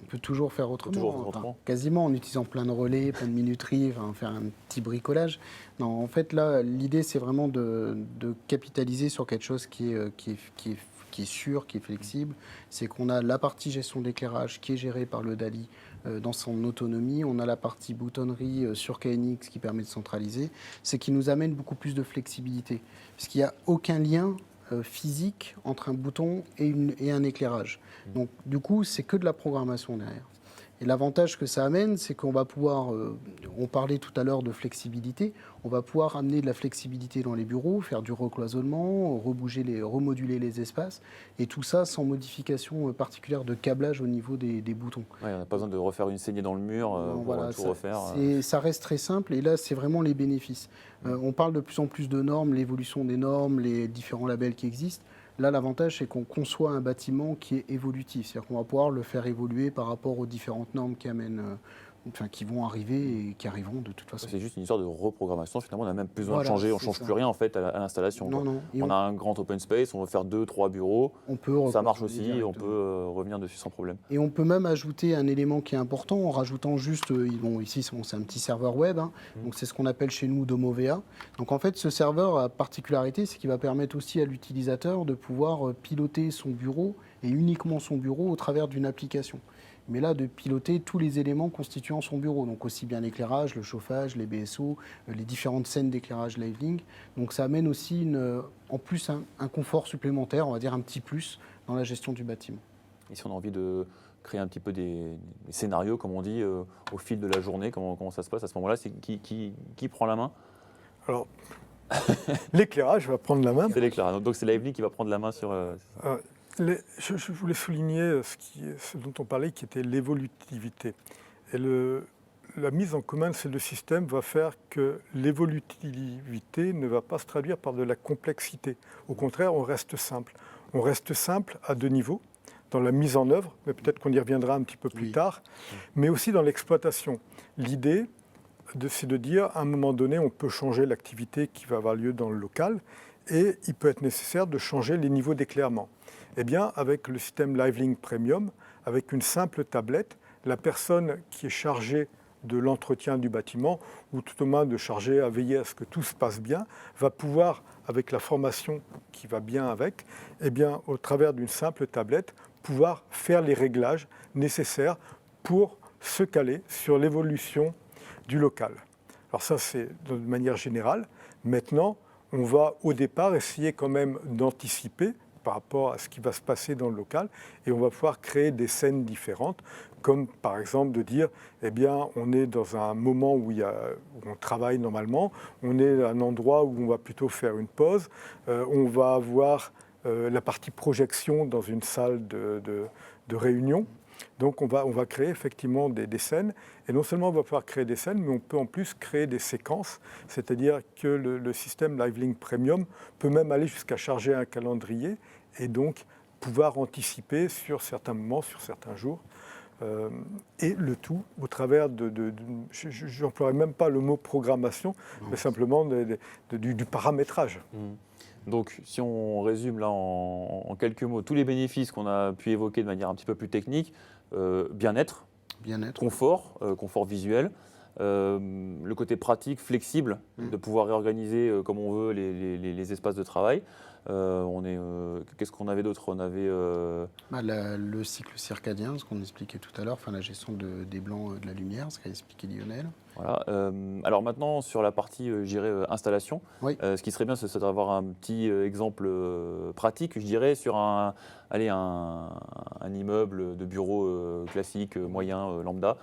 peut toujours faire autrement. Toujours autrement. Quasiment en utilisant plein de relais, plein de minuteries, faire un petit bricolage. Non, en fait, là, l'idée, c'est vraiment de capitaliser sur quelque chose qui est sûr, qui est flexible. C'est qu'on a la partie gestion de l'éclairage qui est gérée par le DALI dans son autonomie. On a la partie boutonnerie sur KNX qui permet de centraliser. C'est qui nous amène beaucoup plus de flexibilité. Parce qu'il n'y a aucun lien physique entre un bouton et un éclairage. Donc, du coup, c'est que de la programmation derrière. Et l'avantage que ça amène, c'est qu'on va pouvoir, on parlait tout à l'heure de flexibilité, on va pouvoir amener de la flexibilité dans les bureaux, faire du recloisonnement, remoduler les espaces, et tout ça sans modification particulière de câblage au niveau des boutons. Ouais, on n'a pas besoin de refaire une saignée dans le mur pour voilà, tout refaire. Ça reste très simple, et là, c'est vraiment les bénéfices. On parle de plus en plus de normes, l'évolution des normes, les différents labels qui existent. Là, l'avantage, c'est qu'on conçoit un bâtiment qui est évolutif. C'est-à-dire qu'on va pouvoir le faire évoluer par rapport aux différentes normes qui amènent qui vont arriver et qui arriveront de toute façon. C'est juste une histoire de reprogrammation. Finalement, on n'a même plus besoin Voilà, de changer. On ne c'est change ça. plus rien en fait à l'installation. Non, non. Et On a un grand open space, on va faire 2-3 bureaux. on peut Ça marche reconfigurer aussi, on directement. peut revenir dessus sans problème. Et on peut même ajouter un élément qui est important en rajoutant juste, ici c'est un petit serveur web, donc c'est ce qu'on appelle chez nous Domovea. Donc en fait ce serveur a particularité, c'est qu'il va permettre aussi à l'utilisateur de pouvoir piloter son bureau et uniquement son bureau au travers d'une application. Mais là de piloter tous les éléments constituant son bureau, donc aussi bien l'éclairage, le chauffage, les BSO, les différentes scènes d'éclairage Livelink. Donc ça amène aussi en plus un confort supplémentaire, on va dire un petit plus dans la gestion du bâtiment. Et si on a envie de créer un petit peu des scénarios, comme on dit, au fil de la journée, comment ça se passe à ce moment-là, c'est qui prend la main? Alors, l'éclairage va prendre la main. C'est l'éclairage. Donc c'est Livelink qui va prendre la main sur... Je voulais souligner ce dont on parlait, qui était l'évolutivité. Et la mise en commun de ces deux systèmes va faire que l'évolutivité ne va pas se traduire par de la complexité. Au contraire, on reste simple. On reste simple à deux niveaux, dans la mise en œuvre, mais peut-être qu'on y reviendra un petit peu plus tard, mais aussi dans l'exploitation. L'idée, c'est de dire, à un moment donné, on peut changer l'activité qui va avoir lieu dans le local, et il peut être nécessaire de changer les niveaux d'éclairement. Eh bien, avec le système Livelink Premium, avec une simple tablette, la personne qui est chargée de l'entretien du bâtiment, ou tout au moins de charger à veiller à ce que tout se passe bien, va pouvoir, avec la formation qui va bien avec, eh bien, au travers d'une simple tablette, pouvoir faire les réglages nécessaires pour se caler sur l'évolution du local. Alors ça, c'est de manière générale. Maintenant, on va au départ essayer quand même d'anticiper par rapport à ce qui va se passer dans le local, et on va pouvoir créer des scènes différentes, comme par exemple de dire, eh bien, on est dans un moment où on travaille normalement, on est à un endroit où on va plutôt faire une pause, on va avoir la partie projection dans une salle de réunion. Donc on va créer effectivement des scènes, et non seulement on va pouvoir créer des scènes, mais on peut en plus créer des séquences, c'est-à-dire que le système Livelink Premium peut même aller jusqu'à charger un calendrier et donc pouvoir anticiper sur certains moments, sur certains jours, et le tout au travers je n'emploierai même pas le mot programmation, mais simplement du paramétrage. Donc, si on résume là en quelques mots, tous les bénéfices qu'on a pu évoquer de manière un petit peu plus technique, bien-être, confort visuel, le côté pratique, flexible, de pouvoir réorganiser comme on veut les espaces de travail. Qu'est-ce qu'on avait d'autre? On avait le cycle circadien, ce qu'on expliquait tout à l'heure, la gestion des blancs de la lumière, ce qu'a expliqué Lionel. Voilà. Alors maintenant, sur la partie, je dirais, installation, ce qui serait bien, c'est d'avoir un petit exemple pratique, je dirais, sur un immeuble de bureau classique, moyen, lambda.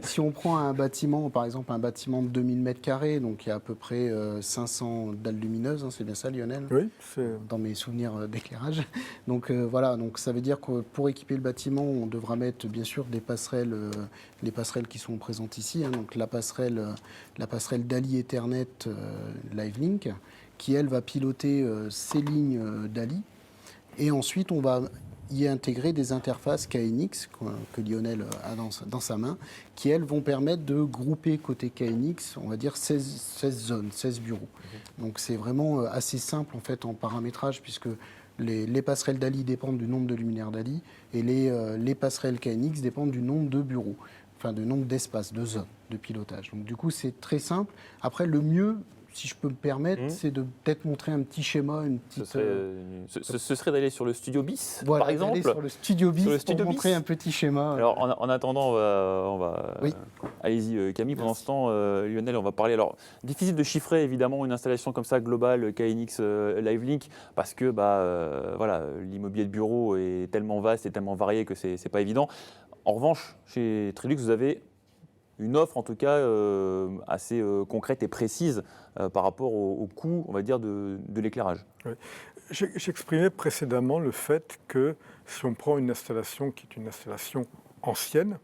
Si on prend un bâtiment, par exemple un bâtiment de 2000 m², donc il y a à peu près 500 dalles lumineuses, c'est bien ça Lionel? Oui, dans mes souvenirs d'éclairage. Donc voilà, donc ça veut dire que pour équiper le bâtiment, on devra mettre bien sûr des passerelles, les passerelles qui sont présentes ici, donc la passerelle DALI Ethernet Livelink, qui elle va piloter ces lignes DALI, et ensuite on va y intégrer des interfaces KNX que Lionel a dans sa main, qui elles vont permettre de grouper côté KNX, on va dire 16 zones, 16 bureaux. Donc c'est vraiment assez simple en fait en paramétrage, puisque les passerelles DALI dépendent du nombre de luminaires DALI, et les passerelles KNX dépendent du nombre de bureaux, de nombre d'espaces, de zones de pilotage. Donc du coup c'est très simple. Après le mieux, si je peux me permettre, c'est de peut-être montrer un petit schéma, une petite... Ce serait d'aller sur le Studio BIS, voilà, par exemple. Sur le Studio BIS pour montrer un petit schéma. Alors, en attendant, on va oui. Allez-y, Camille. Pendant ce temps, Lionel, on va parler. Alors, difficile de chiffrer, évidemment, une installation comme ça, globale, KNX Livelink, parce que l'immobilier de bureau est tellement vaste et tellement varié que c'est pas évident. En revanche, chez Trilux, vous avez une offre, en tout cas, assez concrète et précise par rapport au coût, on va dire, de l'éclairage. Oui. J'exprimais précédemment le fait que si on prend une installation qui est une installation ancienne,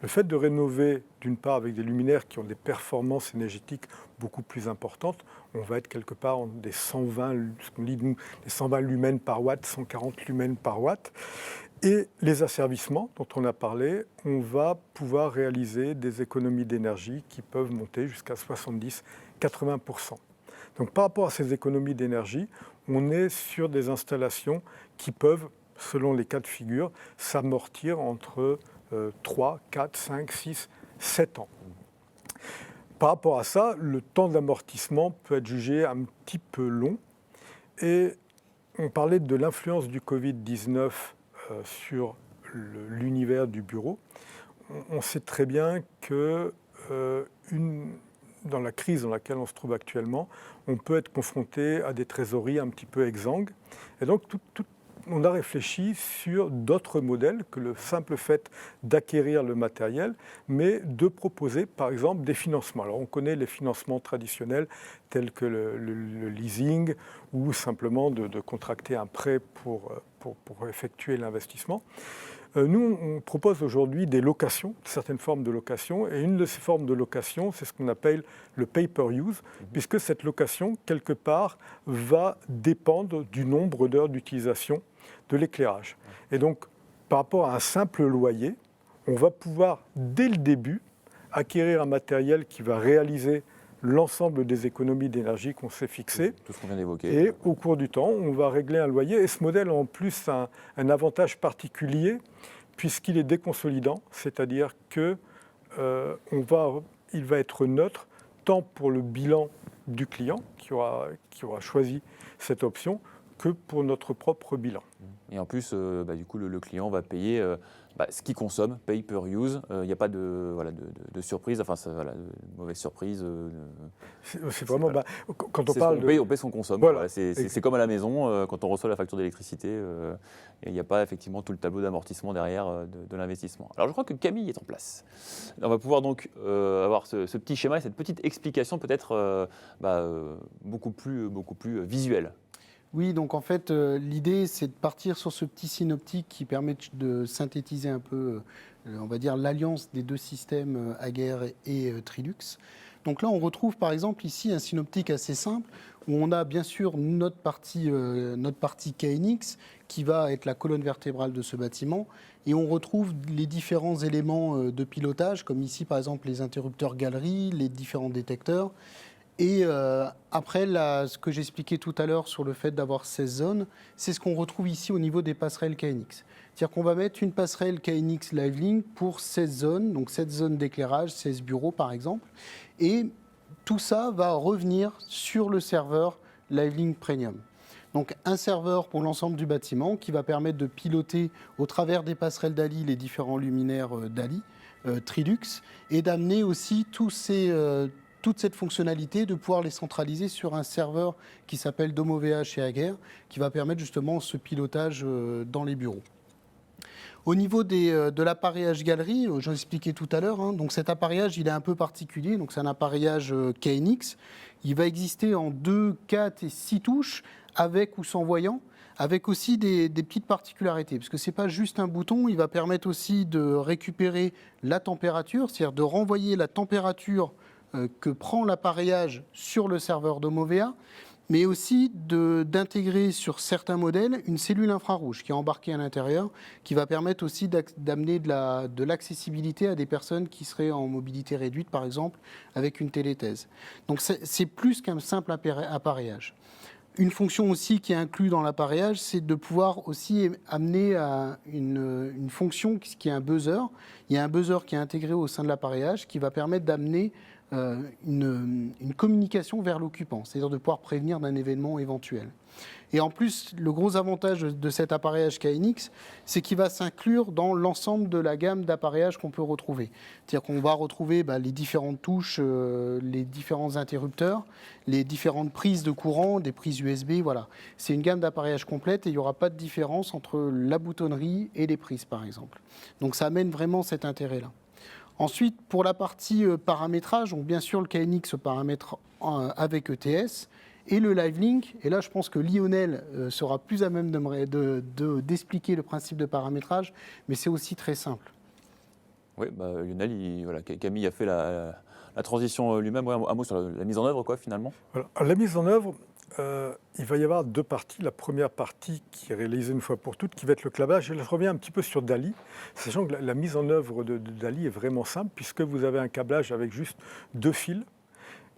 le fait de rénover, d'une part, avec des luminaires qui ont des performances énergétiques beaucoup plus importantes, on va être quelque part des 120, ce qu'on dit nous, des 120 lumens par watt, 140 lumens par watt. Et les asservissements dont on a parlé, on va pouvoir réaliser des économies d'énergie qui peuvent monter jusqu'à 70-80%. Donc par rapport à ces économies d'énergie, on est sur des installations qui peuvent, selon les cas de figure, s'amortir entre 3, 4, 5, 6, 7 ans. Par rapport à ça, le temps d'amortissement peut être jugé un petit peu long. Et on parlait de l'influence du Covid-19 sur l'univers du bureau. On sait très bien que dans la crise dans laquelle on se trouve actuellement, on peut être confronté à des trésoreries un petit peu exsangues. Et donc, on a réfléchi sur d'autres modèles que le simple fait d'acquérir le matériel, mais de proposer, par exemple, des financements. Alors, on connaît les financements traditionnels tels que le leasing ou simplement de contracter un prêt pour effectuer l'investissement. Nous, on propose aujourd'hui des locations, certaines formes de location, et une de ces formes de location, c'est ce qu'on appelle le pay-per-use, puisque cette location, quelque part, va dépendre du nombre d'heures d'utilisation de l'éclairage. Et donc, par rapport à un simple loyer, on va pouvoir, dès le début, acquérir un matériel qui va réaliser l'ensemble des économies d'énergie qu'on s'est fixées. Tout ce qu'on vient d'évoquer. Et au cours du temps, on va régler un loyer. Et ce modèle a en plus un avantage particulier, puisqu'il est déconsolidant, c'est-à-dire qu'il va être neutre tant pour le bilan du client qui aura choisi cette option que pour notre propre bilan. Et en plus, du coup, le client va payer ce qu'il consomme, pay per use. Il n'y a pas de surprise, de mauvaise surprise. C'est vraiment, voilà. Quand on parle on paie ce qu'on consomme. Voilà. Voilà. C'est comme à la maison, quand on reçoit la facture d'électricité, il n'y a pas effectivement tout le tableau d'amortissement derrière de l'investissement. Alors je crois que Camille est en place. On va pouvoir donc avoir ce petit schéma et cette petite explication peut-être beaucoup plus visuelle. Oui, donc en fait, l'idée, c'est de partir sur ce petit synoptique qui permet de synthétiser un peu, on va dire, l'alliance des deux systèmes Ager et Trilux. Donc là, on retrouve par exemple ici un synoptique assez simple où on a bien sûr notre partie KNX qui va être la colonne vertébrale de ce bâtiment et on retrouve les différents éléments de pilotage comme ici par exemple les interrupteurs galeries, les différents détecteurs. Et après, ce que j'expliquais tout à l'heure sur le fait d'avoir 16 zones, c'est ce qu'on retrouve ici au niveau des passerelles KNX. C'est-à-dire qu'on va mettre une passerelle KNX LiveLink pour 16 zones, donc 7 zones d'éclairage, 16 bureaux par exemple. Et tout ça va revenir sur le serveur LiveLink Premium. Donc un serveur pour l'ensemble du bâtiment qui va permettre de piloter au travers des passerelles DALI les différents luminaires DALI, Trilux, et d'amener aussi toute cette fonctionnalité, de pouvoir les centraliser sur un serveur qui s'appelle Domovea chez Ager, qui va permettre justement ce pilotage dans les bureaux. Au niveau de l'appareillage galerie, j'en expliquais tout à l'heure, donc cet appareillage il est un peu particulier, donc c'est un appareillage KNX. Il va exister en 2, 4 et 6 touches, avec ou sans voyant, avec aussi des petites particularités, parce que ce n'est pas juste un bouton, il va permettre aussi de récupérer la température, c'est-à-dire de renvoyer la température que prend l'appareillage sur le serveur Domovea, mais aussi d'intégrer sur certains modèles une cellule infrarouge qui est embarquée à l'intérieur, qui va permettre aussi d'amener de l'accessibilité à des personnes qui seraient en mobilité réduite, par exemple, avec une téléthèse. Donc c'est plus qu'un simple appareillage. Une fonction aussi qui est inclue dans l'appareillage, c'est de pouvoir aussi amener à une fonction qui est un buzzer. Il y a un buzzer qui est intégré au sein de l'appareillage qui va permettre d'amener une communication vers l'occupant, c'est-à-dire de pouvoir prévenir d'un événement éventuel. Et en plus, le gros avantage de cet appareillage KNX, c'est qu'il va s'inclure dans l'ensemble de la gamme d'appareillages qu'on peut retrouver. C'est-à-dire qu'on va retrouver les différentes touches, les différents interrupteurs, les différentes prises de courant, des prises USB, voilà. C'est une gamme d'appareillages complète et il n'y aura pas de différence entre la boutonnerie et les prises, par exemple. Donc ça amène vraiment cet intérêt-là. Ensuite, pour la partie paramétrage, donc bien sûr le KNX se paramètre avec ETS et le LiveLink. Et là, je pense que Lionel sera plus à même d'expliquer le principe de paramétrage, mais c'est aussi très simple. Oui, Lionel, Camille a fait la transition lui-même. Ouais, un mot sur la mise en œuvre, finalement. Voilà. La mise en œuvre, il va y avoir deux parties. La première partie qui est réalisée une fois pour toutes, qui va être le câblage. Et là, je reviens un petit peu sur DALI, sachant que la mise en œuvre de DALI est vraiment simple, puisque vous avez un câblage avec juste 2 fils.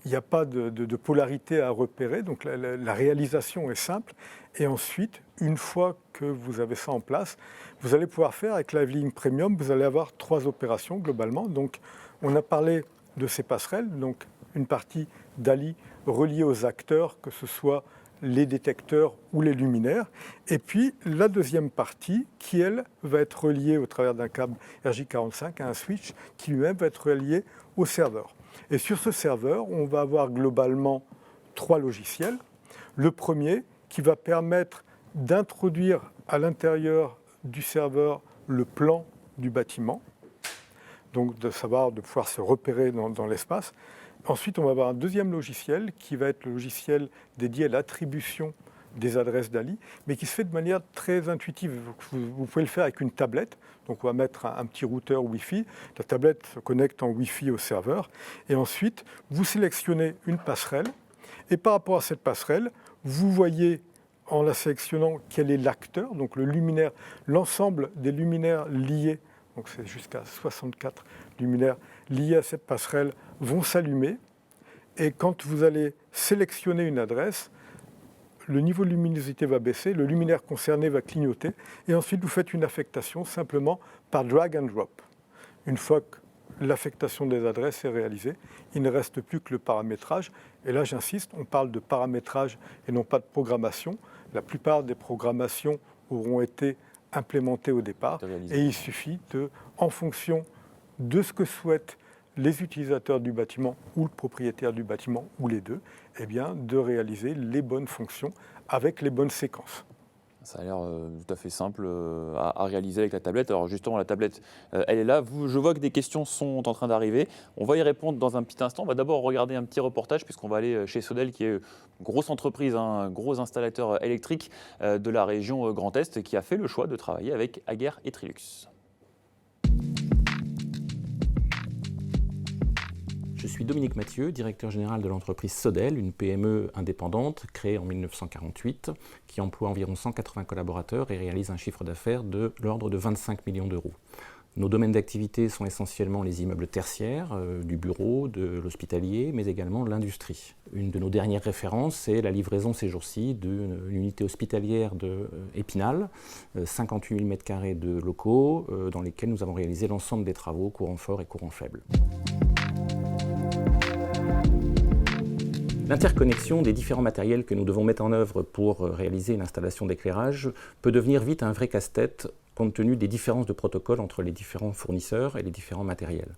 Il n'y a pas de polarité à repérer, donc la réalisation est simple. Et ensuite, une fois que vous avez ça en place, vous allez pouvoir faire avec Livelink Premium, vous allez avoir 3 opérations globalement. Donc, on a parlé de ces passerelles, donc une partie DALI reliée aux acteurs, que ce soit les détecteurs ou les luminaires. Et puis, la deuxième partie, qui, elle, va être reliée au travers d'un câble RJ45 à un switch, qui lui-même va être relié au serveur. Et sur ce serveur, on va avoir globalement 3 logiciels. Le premier qui va permettre d'introduire à l'intérieur du serveur le plan du bâtiment, donc de pouvoir se repérer dans l'espace. Ensuite, on va avoir un deuxième logiciel qui va être le logiciel dédié à l'attribution des adresses DALI, mais qui se fait de manière très intuitive. Vous pouvez le faire avec une tablette. Donc on va mettre un petit routeur Wi-Fi. La tablette se connecte en Wi-Fi au serveur. Et ensuite, vous sélectionnez une passerelle. Et par rapport à cette passerelle, vous voyez, en la sélectionnant, quel est l'acteur, donc le luminaire, l'ensemble des luminaires liés, donc c'est jusqu'à 64 luminaires liés à cette passerelle, vont s'allumer. Et quand vous allez sélectionner une adresse, le niveau de luminosité va baisser, le luminaire concerné va clignoter, et ensuite vous faites une affectation simplement par drag and drop. Une fois que l'affectation des adresses est réalisée, il ne reste plus que le paramétrage. Et là, j'insiste, on parle de paramétrage et non pas de programmation. La plupart des programmations auront été implémentées au départ, et il suffit en fonction de ce que souhaitent les utilisateurs du bâtiment ou le propriétaire du bâtiment, ou les deux, eh bien, de réaliser les bonnes fonctions avec les bonnes séquences. Ça a l'air tout à fait simple à réaliser avec la tablette. Alors justement, la tablette, elle est là. Je vois que des questions sont en train d'arriver. On va y répondre dans un petit instant. On va d'abord regarder un petit reportage puisqu'on va aller chez Sodel, qui est une grosse entreprise, un gros installateur électrique de la région Grand Est, qui a fait le choix de travailler avec Aguerre et Trilux. Je suis Dominique Mathieu, directeur général de l'entreprise Sodel, une PME indépendante créée en 1948 qui emploie environ 180 collaborateurs et réalise un chiffre d'affaires de l'ordre de 25 millions d'euros. Nos domaines d'activité sont essentiellement les immeubles tertiaires, du bureau, de l'hospitalier, mais également de l'industrie. Une de nos dernières références, c'est la livraison ces jours-ci d'une unité hospitalière de Épinal, 58 000 m² de locaux dans lesquels nous avons réalisé l'ensemble des travaux courant fort et courant faible. L'interconnexion des différents matériels que nous devons mettre en œuvre pour réaliser une installation d'éclairage peut devenir vite un vrai casse-tête compte tenu des différences de protocole entre les différents fournisseurs et les différents matériels.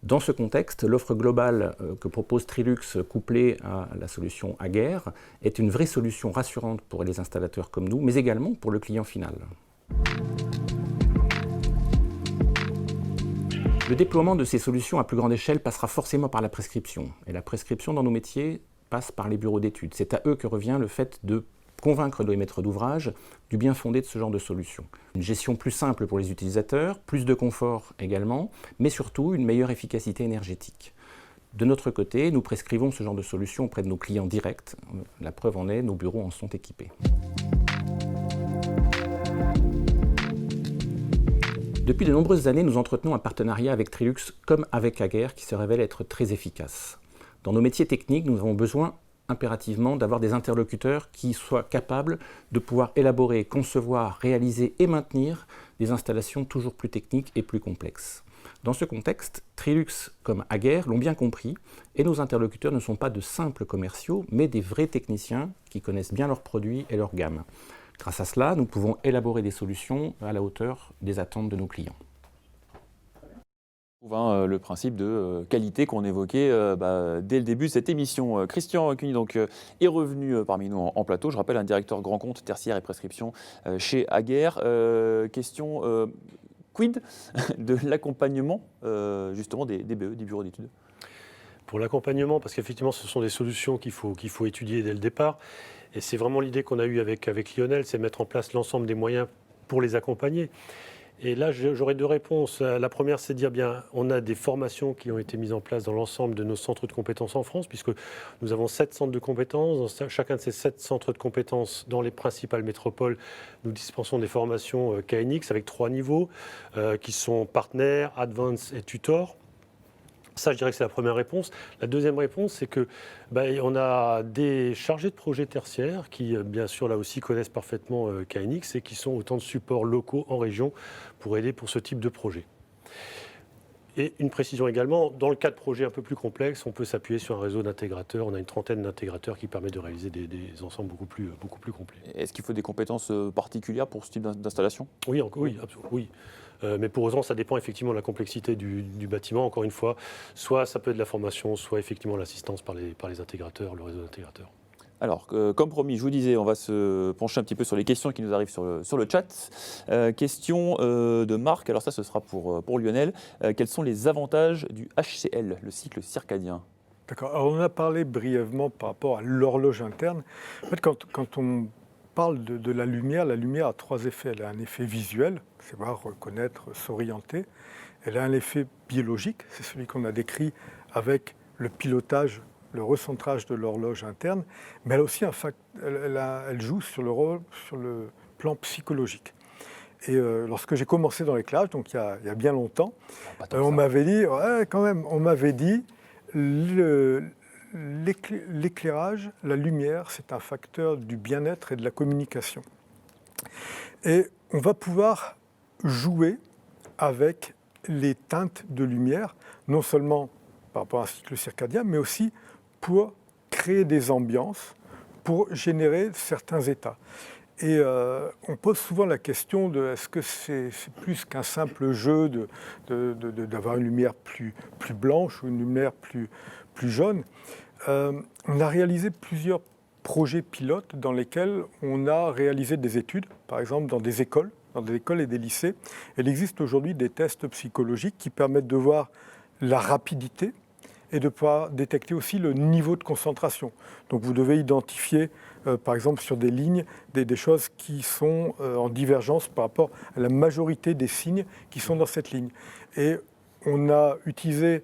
Dans ce contexte, l'offre globale que propose Trilux couplée à la solution Aguerre est une vraie solution rassurante pour les installateurs comme nous, mais également pour le client final. Le déploiement de ces solutions à plus grande échelle passera forcément par la prescription. Et la prescription dans nos métiers passe par les bureaux d'études. C'est à eux que revient le fait de convaincre les maîtres d'ouvrage du bien fondé de ce genre de solution. Une gestion plus simple pour les utilisateurs, plus de confort également, mais surtout une meilleure efficacité énergétique. De notre côté, nous prescrivons ce genre de solution auprès de nos clients directs. La preuve en est, nos bureaux en sont équipés. Depuis de nombreuses années, nous entretenons un partenariat avec Trilux comme avec Aguerre qui se révèle être très efficace. Dans nos métiers techniques, nous avons besoin impérativement d'avoir des interlocuteurs qui soient capables de pouvoir élaborer, concevoir, réaliser et maintenir des installations toujours plus techniques et plus complexes. Dans ce contexte, Trilux comme Aguerre l'ont bien compris et nos interlocuteurs ne sont pas de simples commerciaux, mais des vrais techniciens qui connaissent bien leurs produits et leur gamme. Grâce à cela, nous pouvons élaborer des solutions à la hauteur des attentes de nos clients. Le principe de qualité qu'on évoquait dès le début de cette émission. Christian Cuny donc, est revenu parmi nous en plateau. Je rappelle, un directeur grand compte tertiaire et prescription chez Aguerre. Question, quid de l'accompagnement justement des BE, des bureaux d'études? Pour l'accompagnement, parce qu'effectivement, ce sont des solutions qu'il faut étudier dès le départ. Et c'est vraiment l'idée qu'on a eue avec Lionel, c'est mettre en place l'ensemble des moyens pour les accompagner. Et là, j'aurais deux réponses. La première, c'est de dire, bien, on a des formations qui ont été mises en place dans l'ensemble de nos centres de compétences en France, puisque nous avons 7 centres de compétences. Dans chacun de ces 7 centres de compétences, dans les principales métropoles, nous dispensons des formations KNX avec 3 niveaux, qui sont partenaires, advance et tutor. Ça, je dirais que c'est la première réponse. La deuxième réponse, c'est que on a des chargés de projets tertiaires qui, bien sûr, là aussi, connaissent parfaitement KNX et qui sont autant de supports locaux en région pour aider pour ce type de projet. Et une précision également, dans le cas de projets un peu plus complexes, on peut s'appuyer sur un réseau d'intégrateurs. On a une trentaine d'intégrateurs qui permettent de réaliser des ensembles beaucoup plus complets. Est-ce qu'il faut des compétences particulières pour ce type d'installation ? Oui, absolument, oui. Mais pour autant, ça dépend effectivement de la complexité du bâtiment. Encore une fois, soit ça peut être de la formation, soit effectivement l'assistance par les intégrateurs, le réseau d'intégrateurs. Alors, comme promis, je vous disais, on va se pencher un petit peu sur les questions qui nous arrivent sur le chat. Question de Marc, alors ça, ce sera pour Lionel. Quels sont les avantages du HCL, le cycle circadien ? D'accord. Alors, on a parlé brièvement par rapport à l'horloge interne. En fait, quand on parle de la lumière a 3 effets. Elle a un effet visuel, c'est voir, reconnaître, s'orienter. Elle a un effet biologique, c'est celui qu'on a décrit avec le pilotage, le recentrage de l'horloge interne. Mais elle a aussi elle joue sur le plan psychologique. Et lorsque j'ai commencé dans l'éclairage, donc il y a bien longtemps, on m'avait dit, l'éclairage, la lumière, c'est un facteur du bien-être et de la communication. Et on va pouvoir jouer avec les teintes de lumière, non seulement par rapport à un cycle circadien, mais aussi pour créer des ambiances, pour générer certains états. Et on pose souvent la question de est-ce que c'est plus qu'un simple jeu d'avoir une lumière plus blanche ou une lumière plus jaune. On a réalisé plusieurs projets pilotes dans lesquels on a réalisé des études, par exemple dans des écoles et des lycées. Il existe aujourd'hui des tests psychologiques qui permettent de voir la rapidité et de pouvoir détecter aussi le niveau de concentration. Donc vous devez identifier, par exemple sur des lignes, des choses qui sont en divergence par rapport à la majorité des signes qui sont dans cette ligne. Et on a utilisé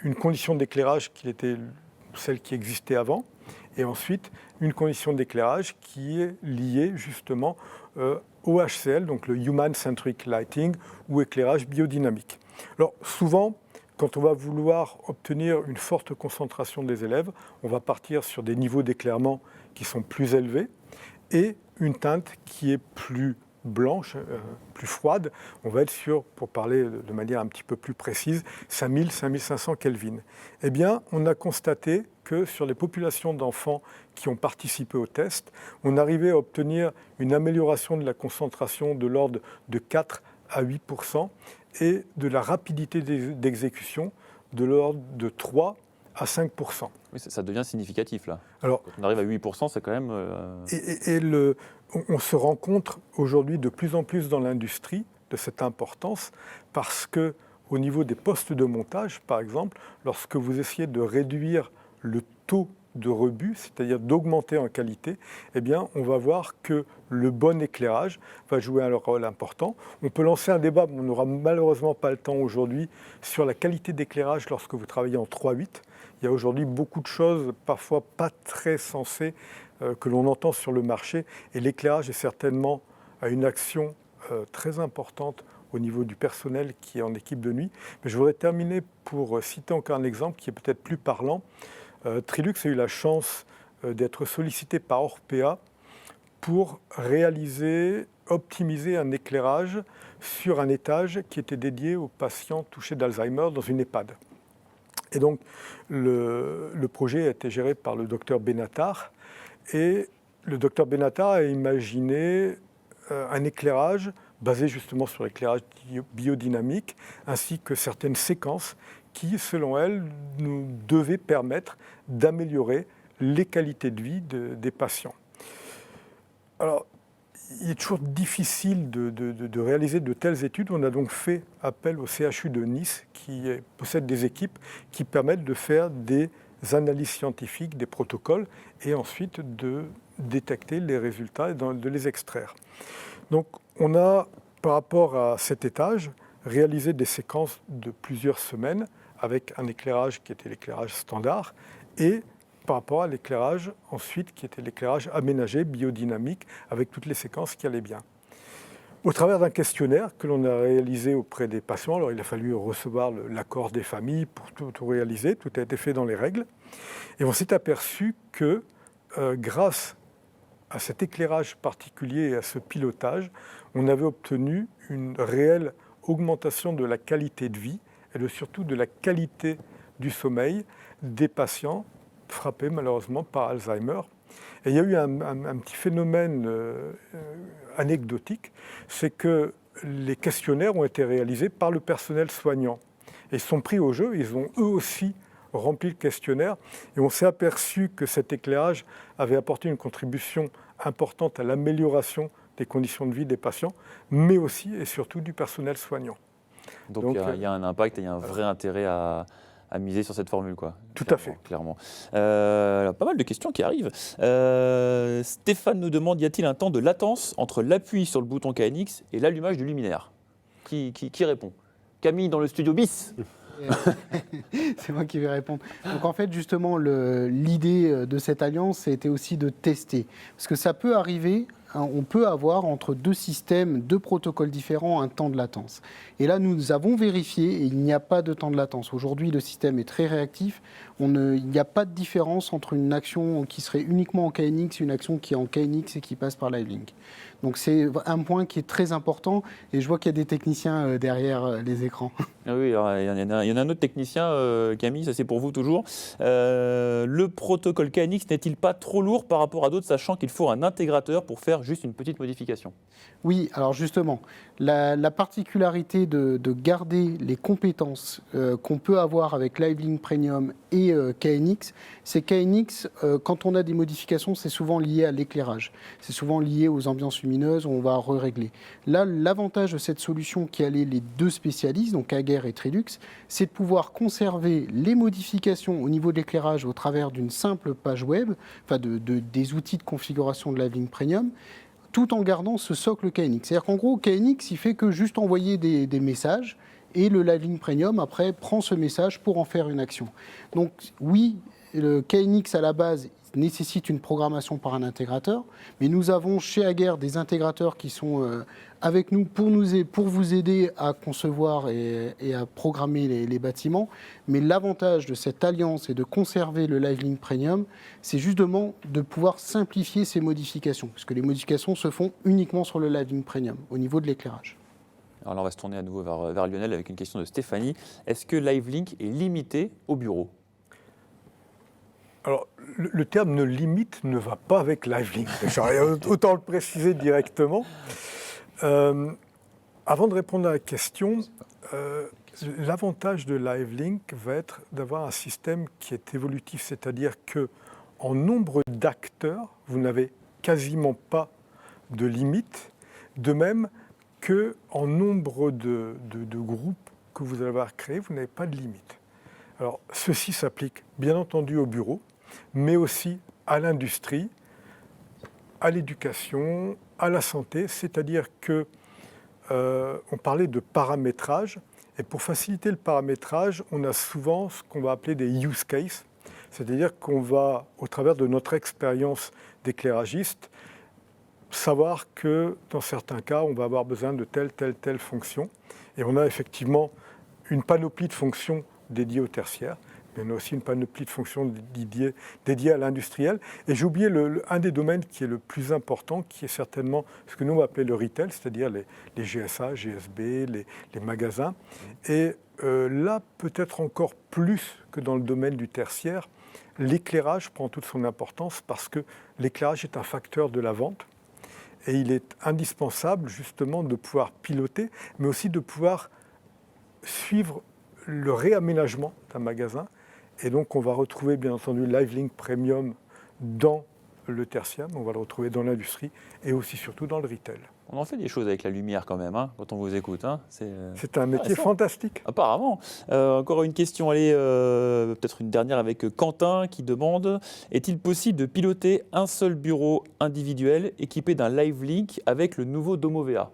une condition d'éclairage qui était celle qui existait avant, et ensuite une condition d'éclairage qui est liée justement au HCL, donc le Human Centric Lighting, ou éclairage biodynamique. Alors souvent, quand on va vouloir obtenir une forte concentration des élèves, on va partir sur des niveaux d'éclairement qui sont plus élevés et une teinte qui est plus blanche, plus froide. On va être sur, pour parler de manière un petit peu plus précise, 5000-5500 Kelvin. Eh bien, on a constaté que sur les populations d'enfants qui ont participé au test, on arrivait à obtenir une amélioration de la concentration de l'ordre de 4 à 8% et de la rapidité d'exécution de l'ordre de 3 à 5%. Oui, ça devient significatif là. Alors, quand on arrive à 8%, c'est quand même... on se rend compte aujourd'hui de plus en plus dans l'industrie de cette importance parce qu'au niveau des postes de montage, par exemple, lorsque vous essayez de réduire le taux de rebut, c'est-à-dire d'augmenter en qualité, eh bien, on va voir que le bon éclairage va jouer un rôle important. On peut lancer un débat, mais on n'aura malheureusement pas le temps aujourd'hui, sur la qualité d'éclairage lorsque vous travaillez en 3-8. Il y a aujourd'hui beaucoup de choses, parfois pas très sensées, que l'on entend sur le marché, et l'éclairage est certainement à une action très importante au niveau du personnel qui est en équipe de nuit. Mais je voudrais terminer pour citer encore un exemple qui est peut-être plus parlant. Trilux a eu la chance d'être sollicité par Orpea pour optimiser un éclairage sur un étage qui était dédié aux patients touchés d'Alzheimer dans une EHPAD. Et donc, le projet a été géré par le docteur Benatar. Et le docteur Benatar a imaginé un éclairage basé justement sur l'éclairage biodynamique, ainsi que certaines séquences qui, selon elle, nous devaient permettre d'améliorer les qualités de vie des patients. Alors, il est toujours difficile de réaliser de telles études. On a donc fait appel au CHU de Nice, qui possède des équipes qui permettent de faire des analyses scientifiques, des protocoles, et ensuite de détecter les résultats et de les extraire. Donc, on a par rapport à cet étage, réaliser des séquences de plusieurs semaines avec un éclairage qui était l'éclairage standard et par rapport à l'éclairage ensuite qui était l'éclairage aménagé, biodynamique, avec toutes les séquences qui allaient bien. Au travers d'un questionnaire que l'on a réalisé auprès des patients, alors il a fallu recevoir l'accord des familles pour tout réaliser, tout a été fait dans les règles, et on s'est aperçu que grâce à cet éclairage particulier et à ce pilotage, on avait obtenu une réelle augmentation de la qualité de vie et surtout de la qualité du sommeil des patients frappés malheureusement par Alzheimer. Et il y a eu un petit phénomène anecdotique, c'est que les questionnaires ont été réalisés par le personnel soignant. Et ils sont pris au jeu, ils ont eux aussi rempli le questionnaire et on s'est aperçu que cet éclairage avait apporté une contribution importante à l'amélioration des conditions de vie des patients, mais aussi et surtout du personnel soignant. Donc il y a un impact et il y a un vrai intérêt à miser sur cette formule, quoi. Tout à fait. Clairement. Alors, pas mal de questions qui arrivent. Stéphane nous demande, y a-t-il un temps de latence entre l'appui sur le bouton KNX et l'allumage du luminaire ? Qui répond ? Camille dans le studio bis. C'est moi qui vais répondre. Donc en fait, justement, l'idée de cette alliance, c'était aussi de tester. Parce que ça peut arriver, hein, on peut avoir entre deux systèmes, deux protocoles différents, un temps de latence. Et là, nous avons vérifié et il n'y a pas de temps de latence. Aujourd'hui, le système est très réactif. Il n'y a pas de différence entre une action qui serait uniquement en KNX et une action qui est en KNX et qui passe par LiveLink. Donc c'est un point qui est très important et je vois qu'il y a des techniciens derrière les écrans. Ah oui, alors, il y en a un autre technicien, Camille, ça c'est pour vous toujours. Le protocole KNX n'est-il pas trop lourd par rapport à d'autres, sachant qu'il faut un intégrateur pour faire juste une petite modification ? Oui, alors justement, la particularité de garder les compétences qu'on peut avoir avec LiveLink Premium et KNX, c'est KNX, quand on a des modifications, c'est souvent lié à l'éclairage. C'est souvent lié aux ambiances lumineuses où on va régler. Là, l'avantage de cette solution qui allait les deux spécialistes, donc Aguerre et Trilux, c'est de pouvoir conserver les modifications au niveau de l'éclairage au travers d'une simple page web, enfin des outils de configuration de LiveLink Premium, tout en gardant ce socle KNX. C'est-à-dire qu'en gros, KNX, il fait que juste envoyer des messages et le LiveLink Premium, après, prend ce message pour en faire une action. Donc oui, le KNX, à la base, nécessite une programmation par un intégrateur, mais nous avons chez Aguerre des intégrateurs qui sont avec nous pour vous aider à concevoir et à programmer les bâtiments. Mais l'avantage de cette alliance et de conserver le LiveLink Premium, c'est justement de pouvoir simplifier ces modifications, puisque les modifications se font uniquement sur le LiveLink Premium, au niveau de l'éclairage. Alors là, on va se tourner à nouveau vers Lionel avec une question de Stéphanie. Est-ce que LiveLink est limité au bureau ? Alors, le terme « limite » ne va pas avec LiveLink. Autant le préciser directement. Avant de répondre à la question, l'avantage de LiveLink va être d'avoir un système qui est évolutif, c'est-à-dire qu'en nombre d'acteurs, vous n'avez quasiment pas de limite, de même qu'en nombre de groupes que vous allez avoir créés, vous n'avez pas de limite. Alors, ceci s'applique bien entendu au bureau, mais aussi à l'industrie, à l'éducation, à la santé, c'est-à-dire que on parlait de paramétrage, et pour faciliter le paramétrage, on a souvent ce qu'on va appeler des use cases, c'est-à-dire qu'on va, au travers de notre expérience d'éclairagiste, savoir que dans certains cas, on va avoir besoin de telle fonction, et on a effectivement une panoplie de fonctions dédiées au tertiaire, mais on a aussi une panoplie de fonctions dédiées à l'industriel. Et j'ai oublié un des domaines qui est le plus important, qui est certainement ce que nous on va appeler le retail, c'est-à-dire les GSA, GSB, les magasins. Et là, peut-être encore plus que dans le domaine du tertiaire, l'éclairage prend toute son importance parce que l'éclairage est un facteur de la vente. Et il est indispensable justement de pouvoir piloter, mais aussi de pouvoir suivre le réaménagement d'un magasin. Et donc, on va retrouver, bien entendu, LiveLink Premium dans le tertiaire, mais on va le retrouver dans l'industrie et aussi, surtout, dans le retail. On en fait des choses avec la lumière quand même, hein, quand on vous écoute. Hein. C'est un métier fantastique. Apparemment. Encore une question, allez, peut-être une dernière avec Quentin qui demande « Est-il possible de piloter un seul bureau individuel équipé d'un LiveLink avec le nouveau Domovea ?»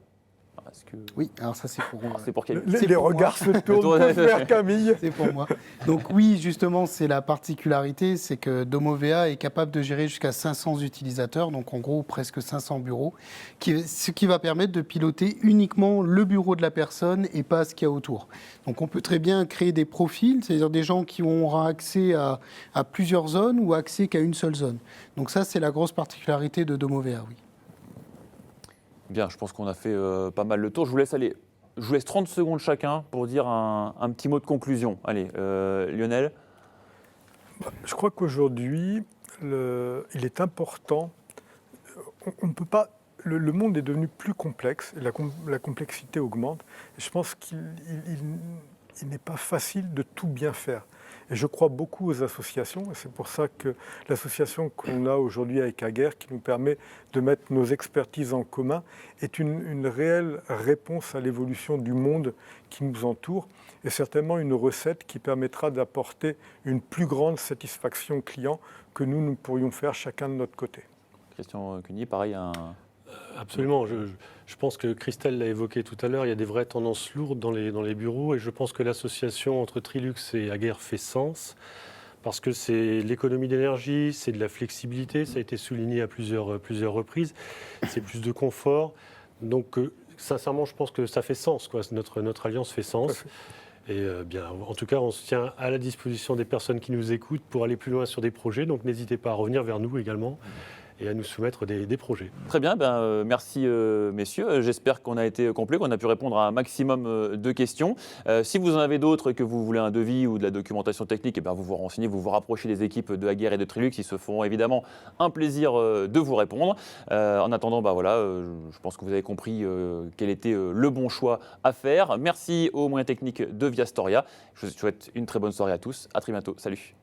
Est-ce que... Oui, alors ça c'est pour... C'est pour Camille. C'est Les pour regards se tournent vers Camille. C'est pour moi. Donc oui, justement, c'est la particularité, c'est que Domovea est capable de gérer jusqu'à 500 utilisateurs, donc en gros presque 500 bureaux, ce qui va permettre de piloter uniquement le bureau de la personne et pas ce qu'il y a autour. Donc on peut très bien créer des profils, c'est-à-dire des gens qui auront accès à plusieurs zones ou accès qu'à une seule zone. Donc ça, c'est la grosse particularité de Domovea, oui. Bien, je pense qu'on a fait pas mal le tour. Je vous laisse 30 secondes chacun pour dire un petit mot de conclusion. Allez, Lionel. Je crois qu'aujourd'hui, il est important, on ne peut pas, le monde est devenu plus complexe, et la complexité augmente, et je pense qu'il n'est pas facile de tout bien faire. Et je crois beaucoup aux associations, et c'est pour ça que l'association qu'on a aujourd'hui avec Aguerre, qui nous permet de mettre nos expertises en commun, est une réelle réponse à l'évolution du monde qui nous entoure, et certainement une recette qui permettra d'apporter une plus grande satisfaction client que nous pourrions faire chacun de notre côté. Christian Cuny, pareil, Absolument. Je pense que Christelle l'a évoqué tout à l'heure, il y a des vraies tendances lourdes dans les bureaux et je pense que l'association entre Trilux et Aguerre fait sens parce que c'est l'économie d'énergie, c'est de la flexibilité, ça a été souligné à plusieurs reprises, c'est plus de confort. Donc sincèrement, je pense que ça fait sens, quoi. Notre alliance fait sens. Et bien, en tout cas, on se tient à la disposition des personnes qui nous écoutent pour aller plus loin sur des projets. Donc n'hésitez pas à revenir vers nous également et à nous soumettre des projets. Très bien, merci messieurs. J'espère qu'on a été complet, qu'on a pu répondre à un maximum de questions. Si vous en avez d'autres, que vous voulez un devis ou de la documentation technique, vous vous renseignez, vous vous rapprochez des équipes de Aguerre et de Trilux. Ils se feront évidemment un plaisir de vous répondre. En attendant, je pense que vous avez compris quel était le bon choix à faire. Merci aux moyens techniques de Viastoria. Je vous souhaite une très bonne soirée à tous. À très bientôt. Salut.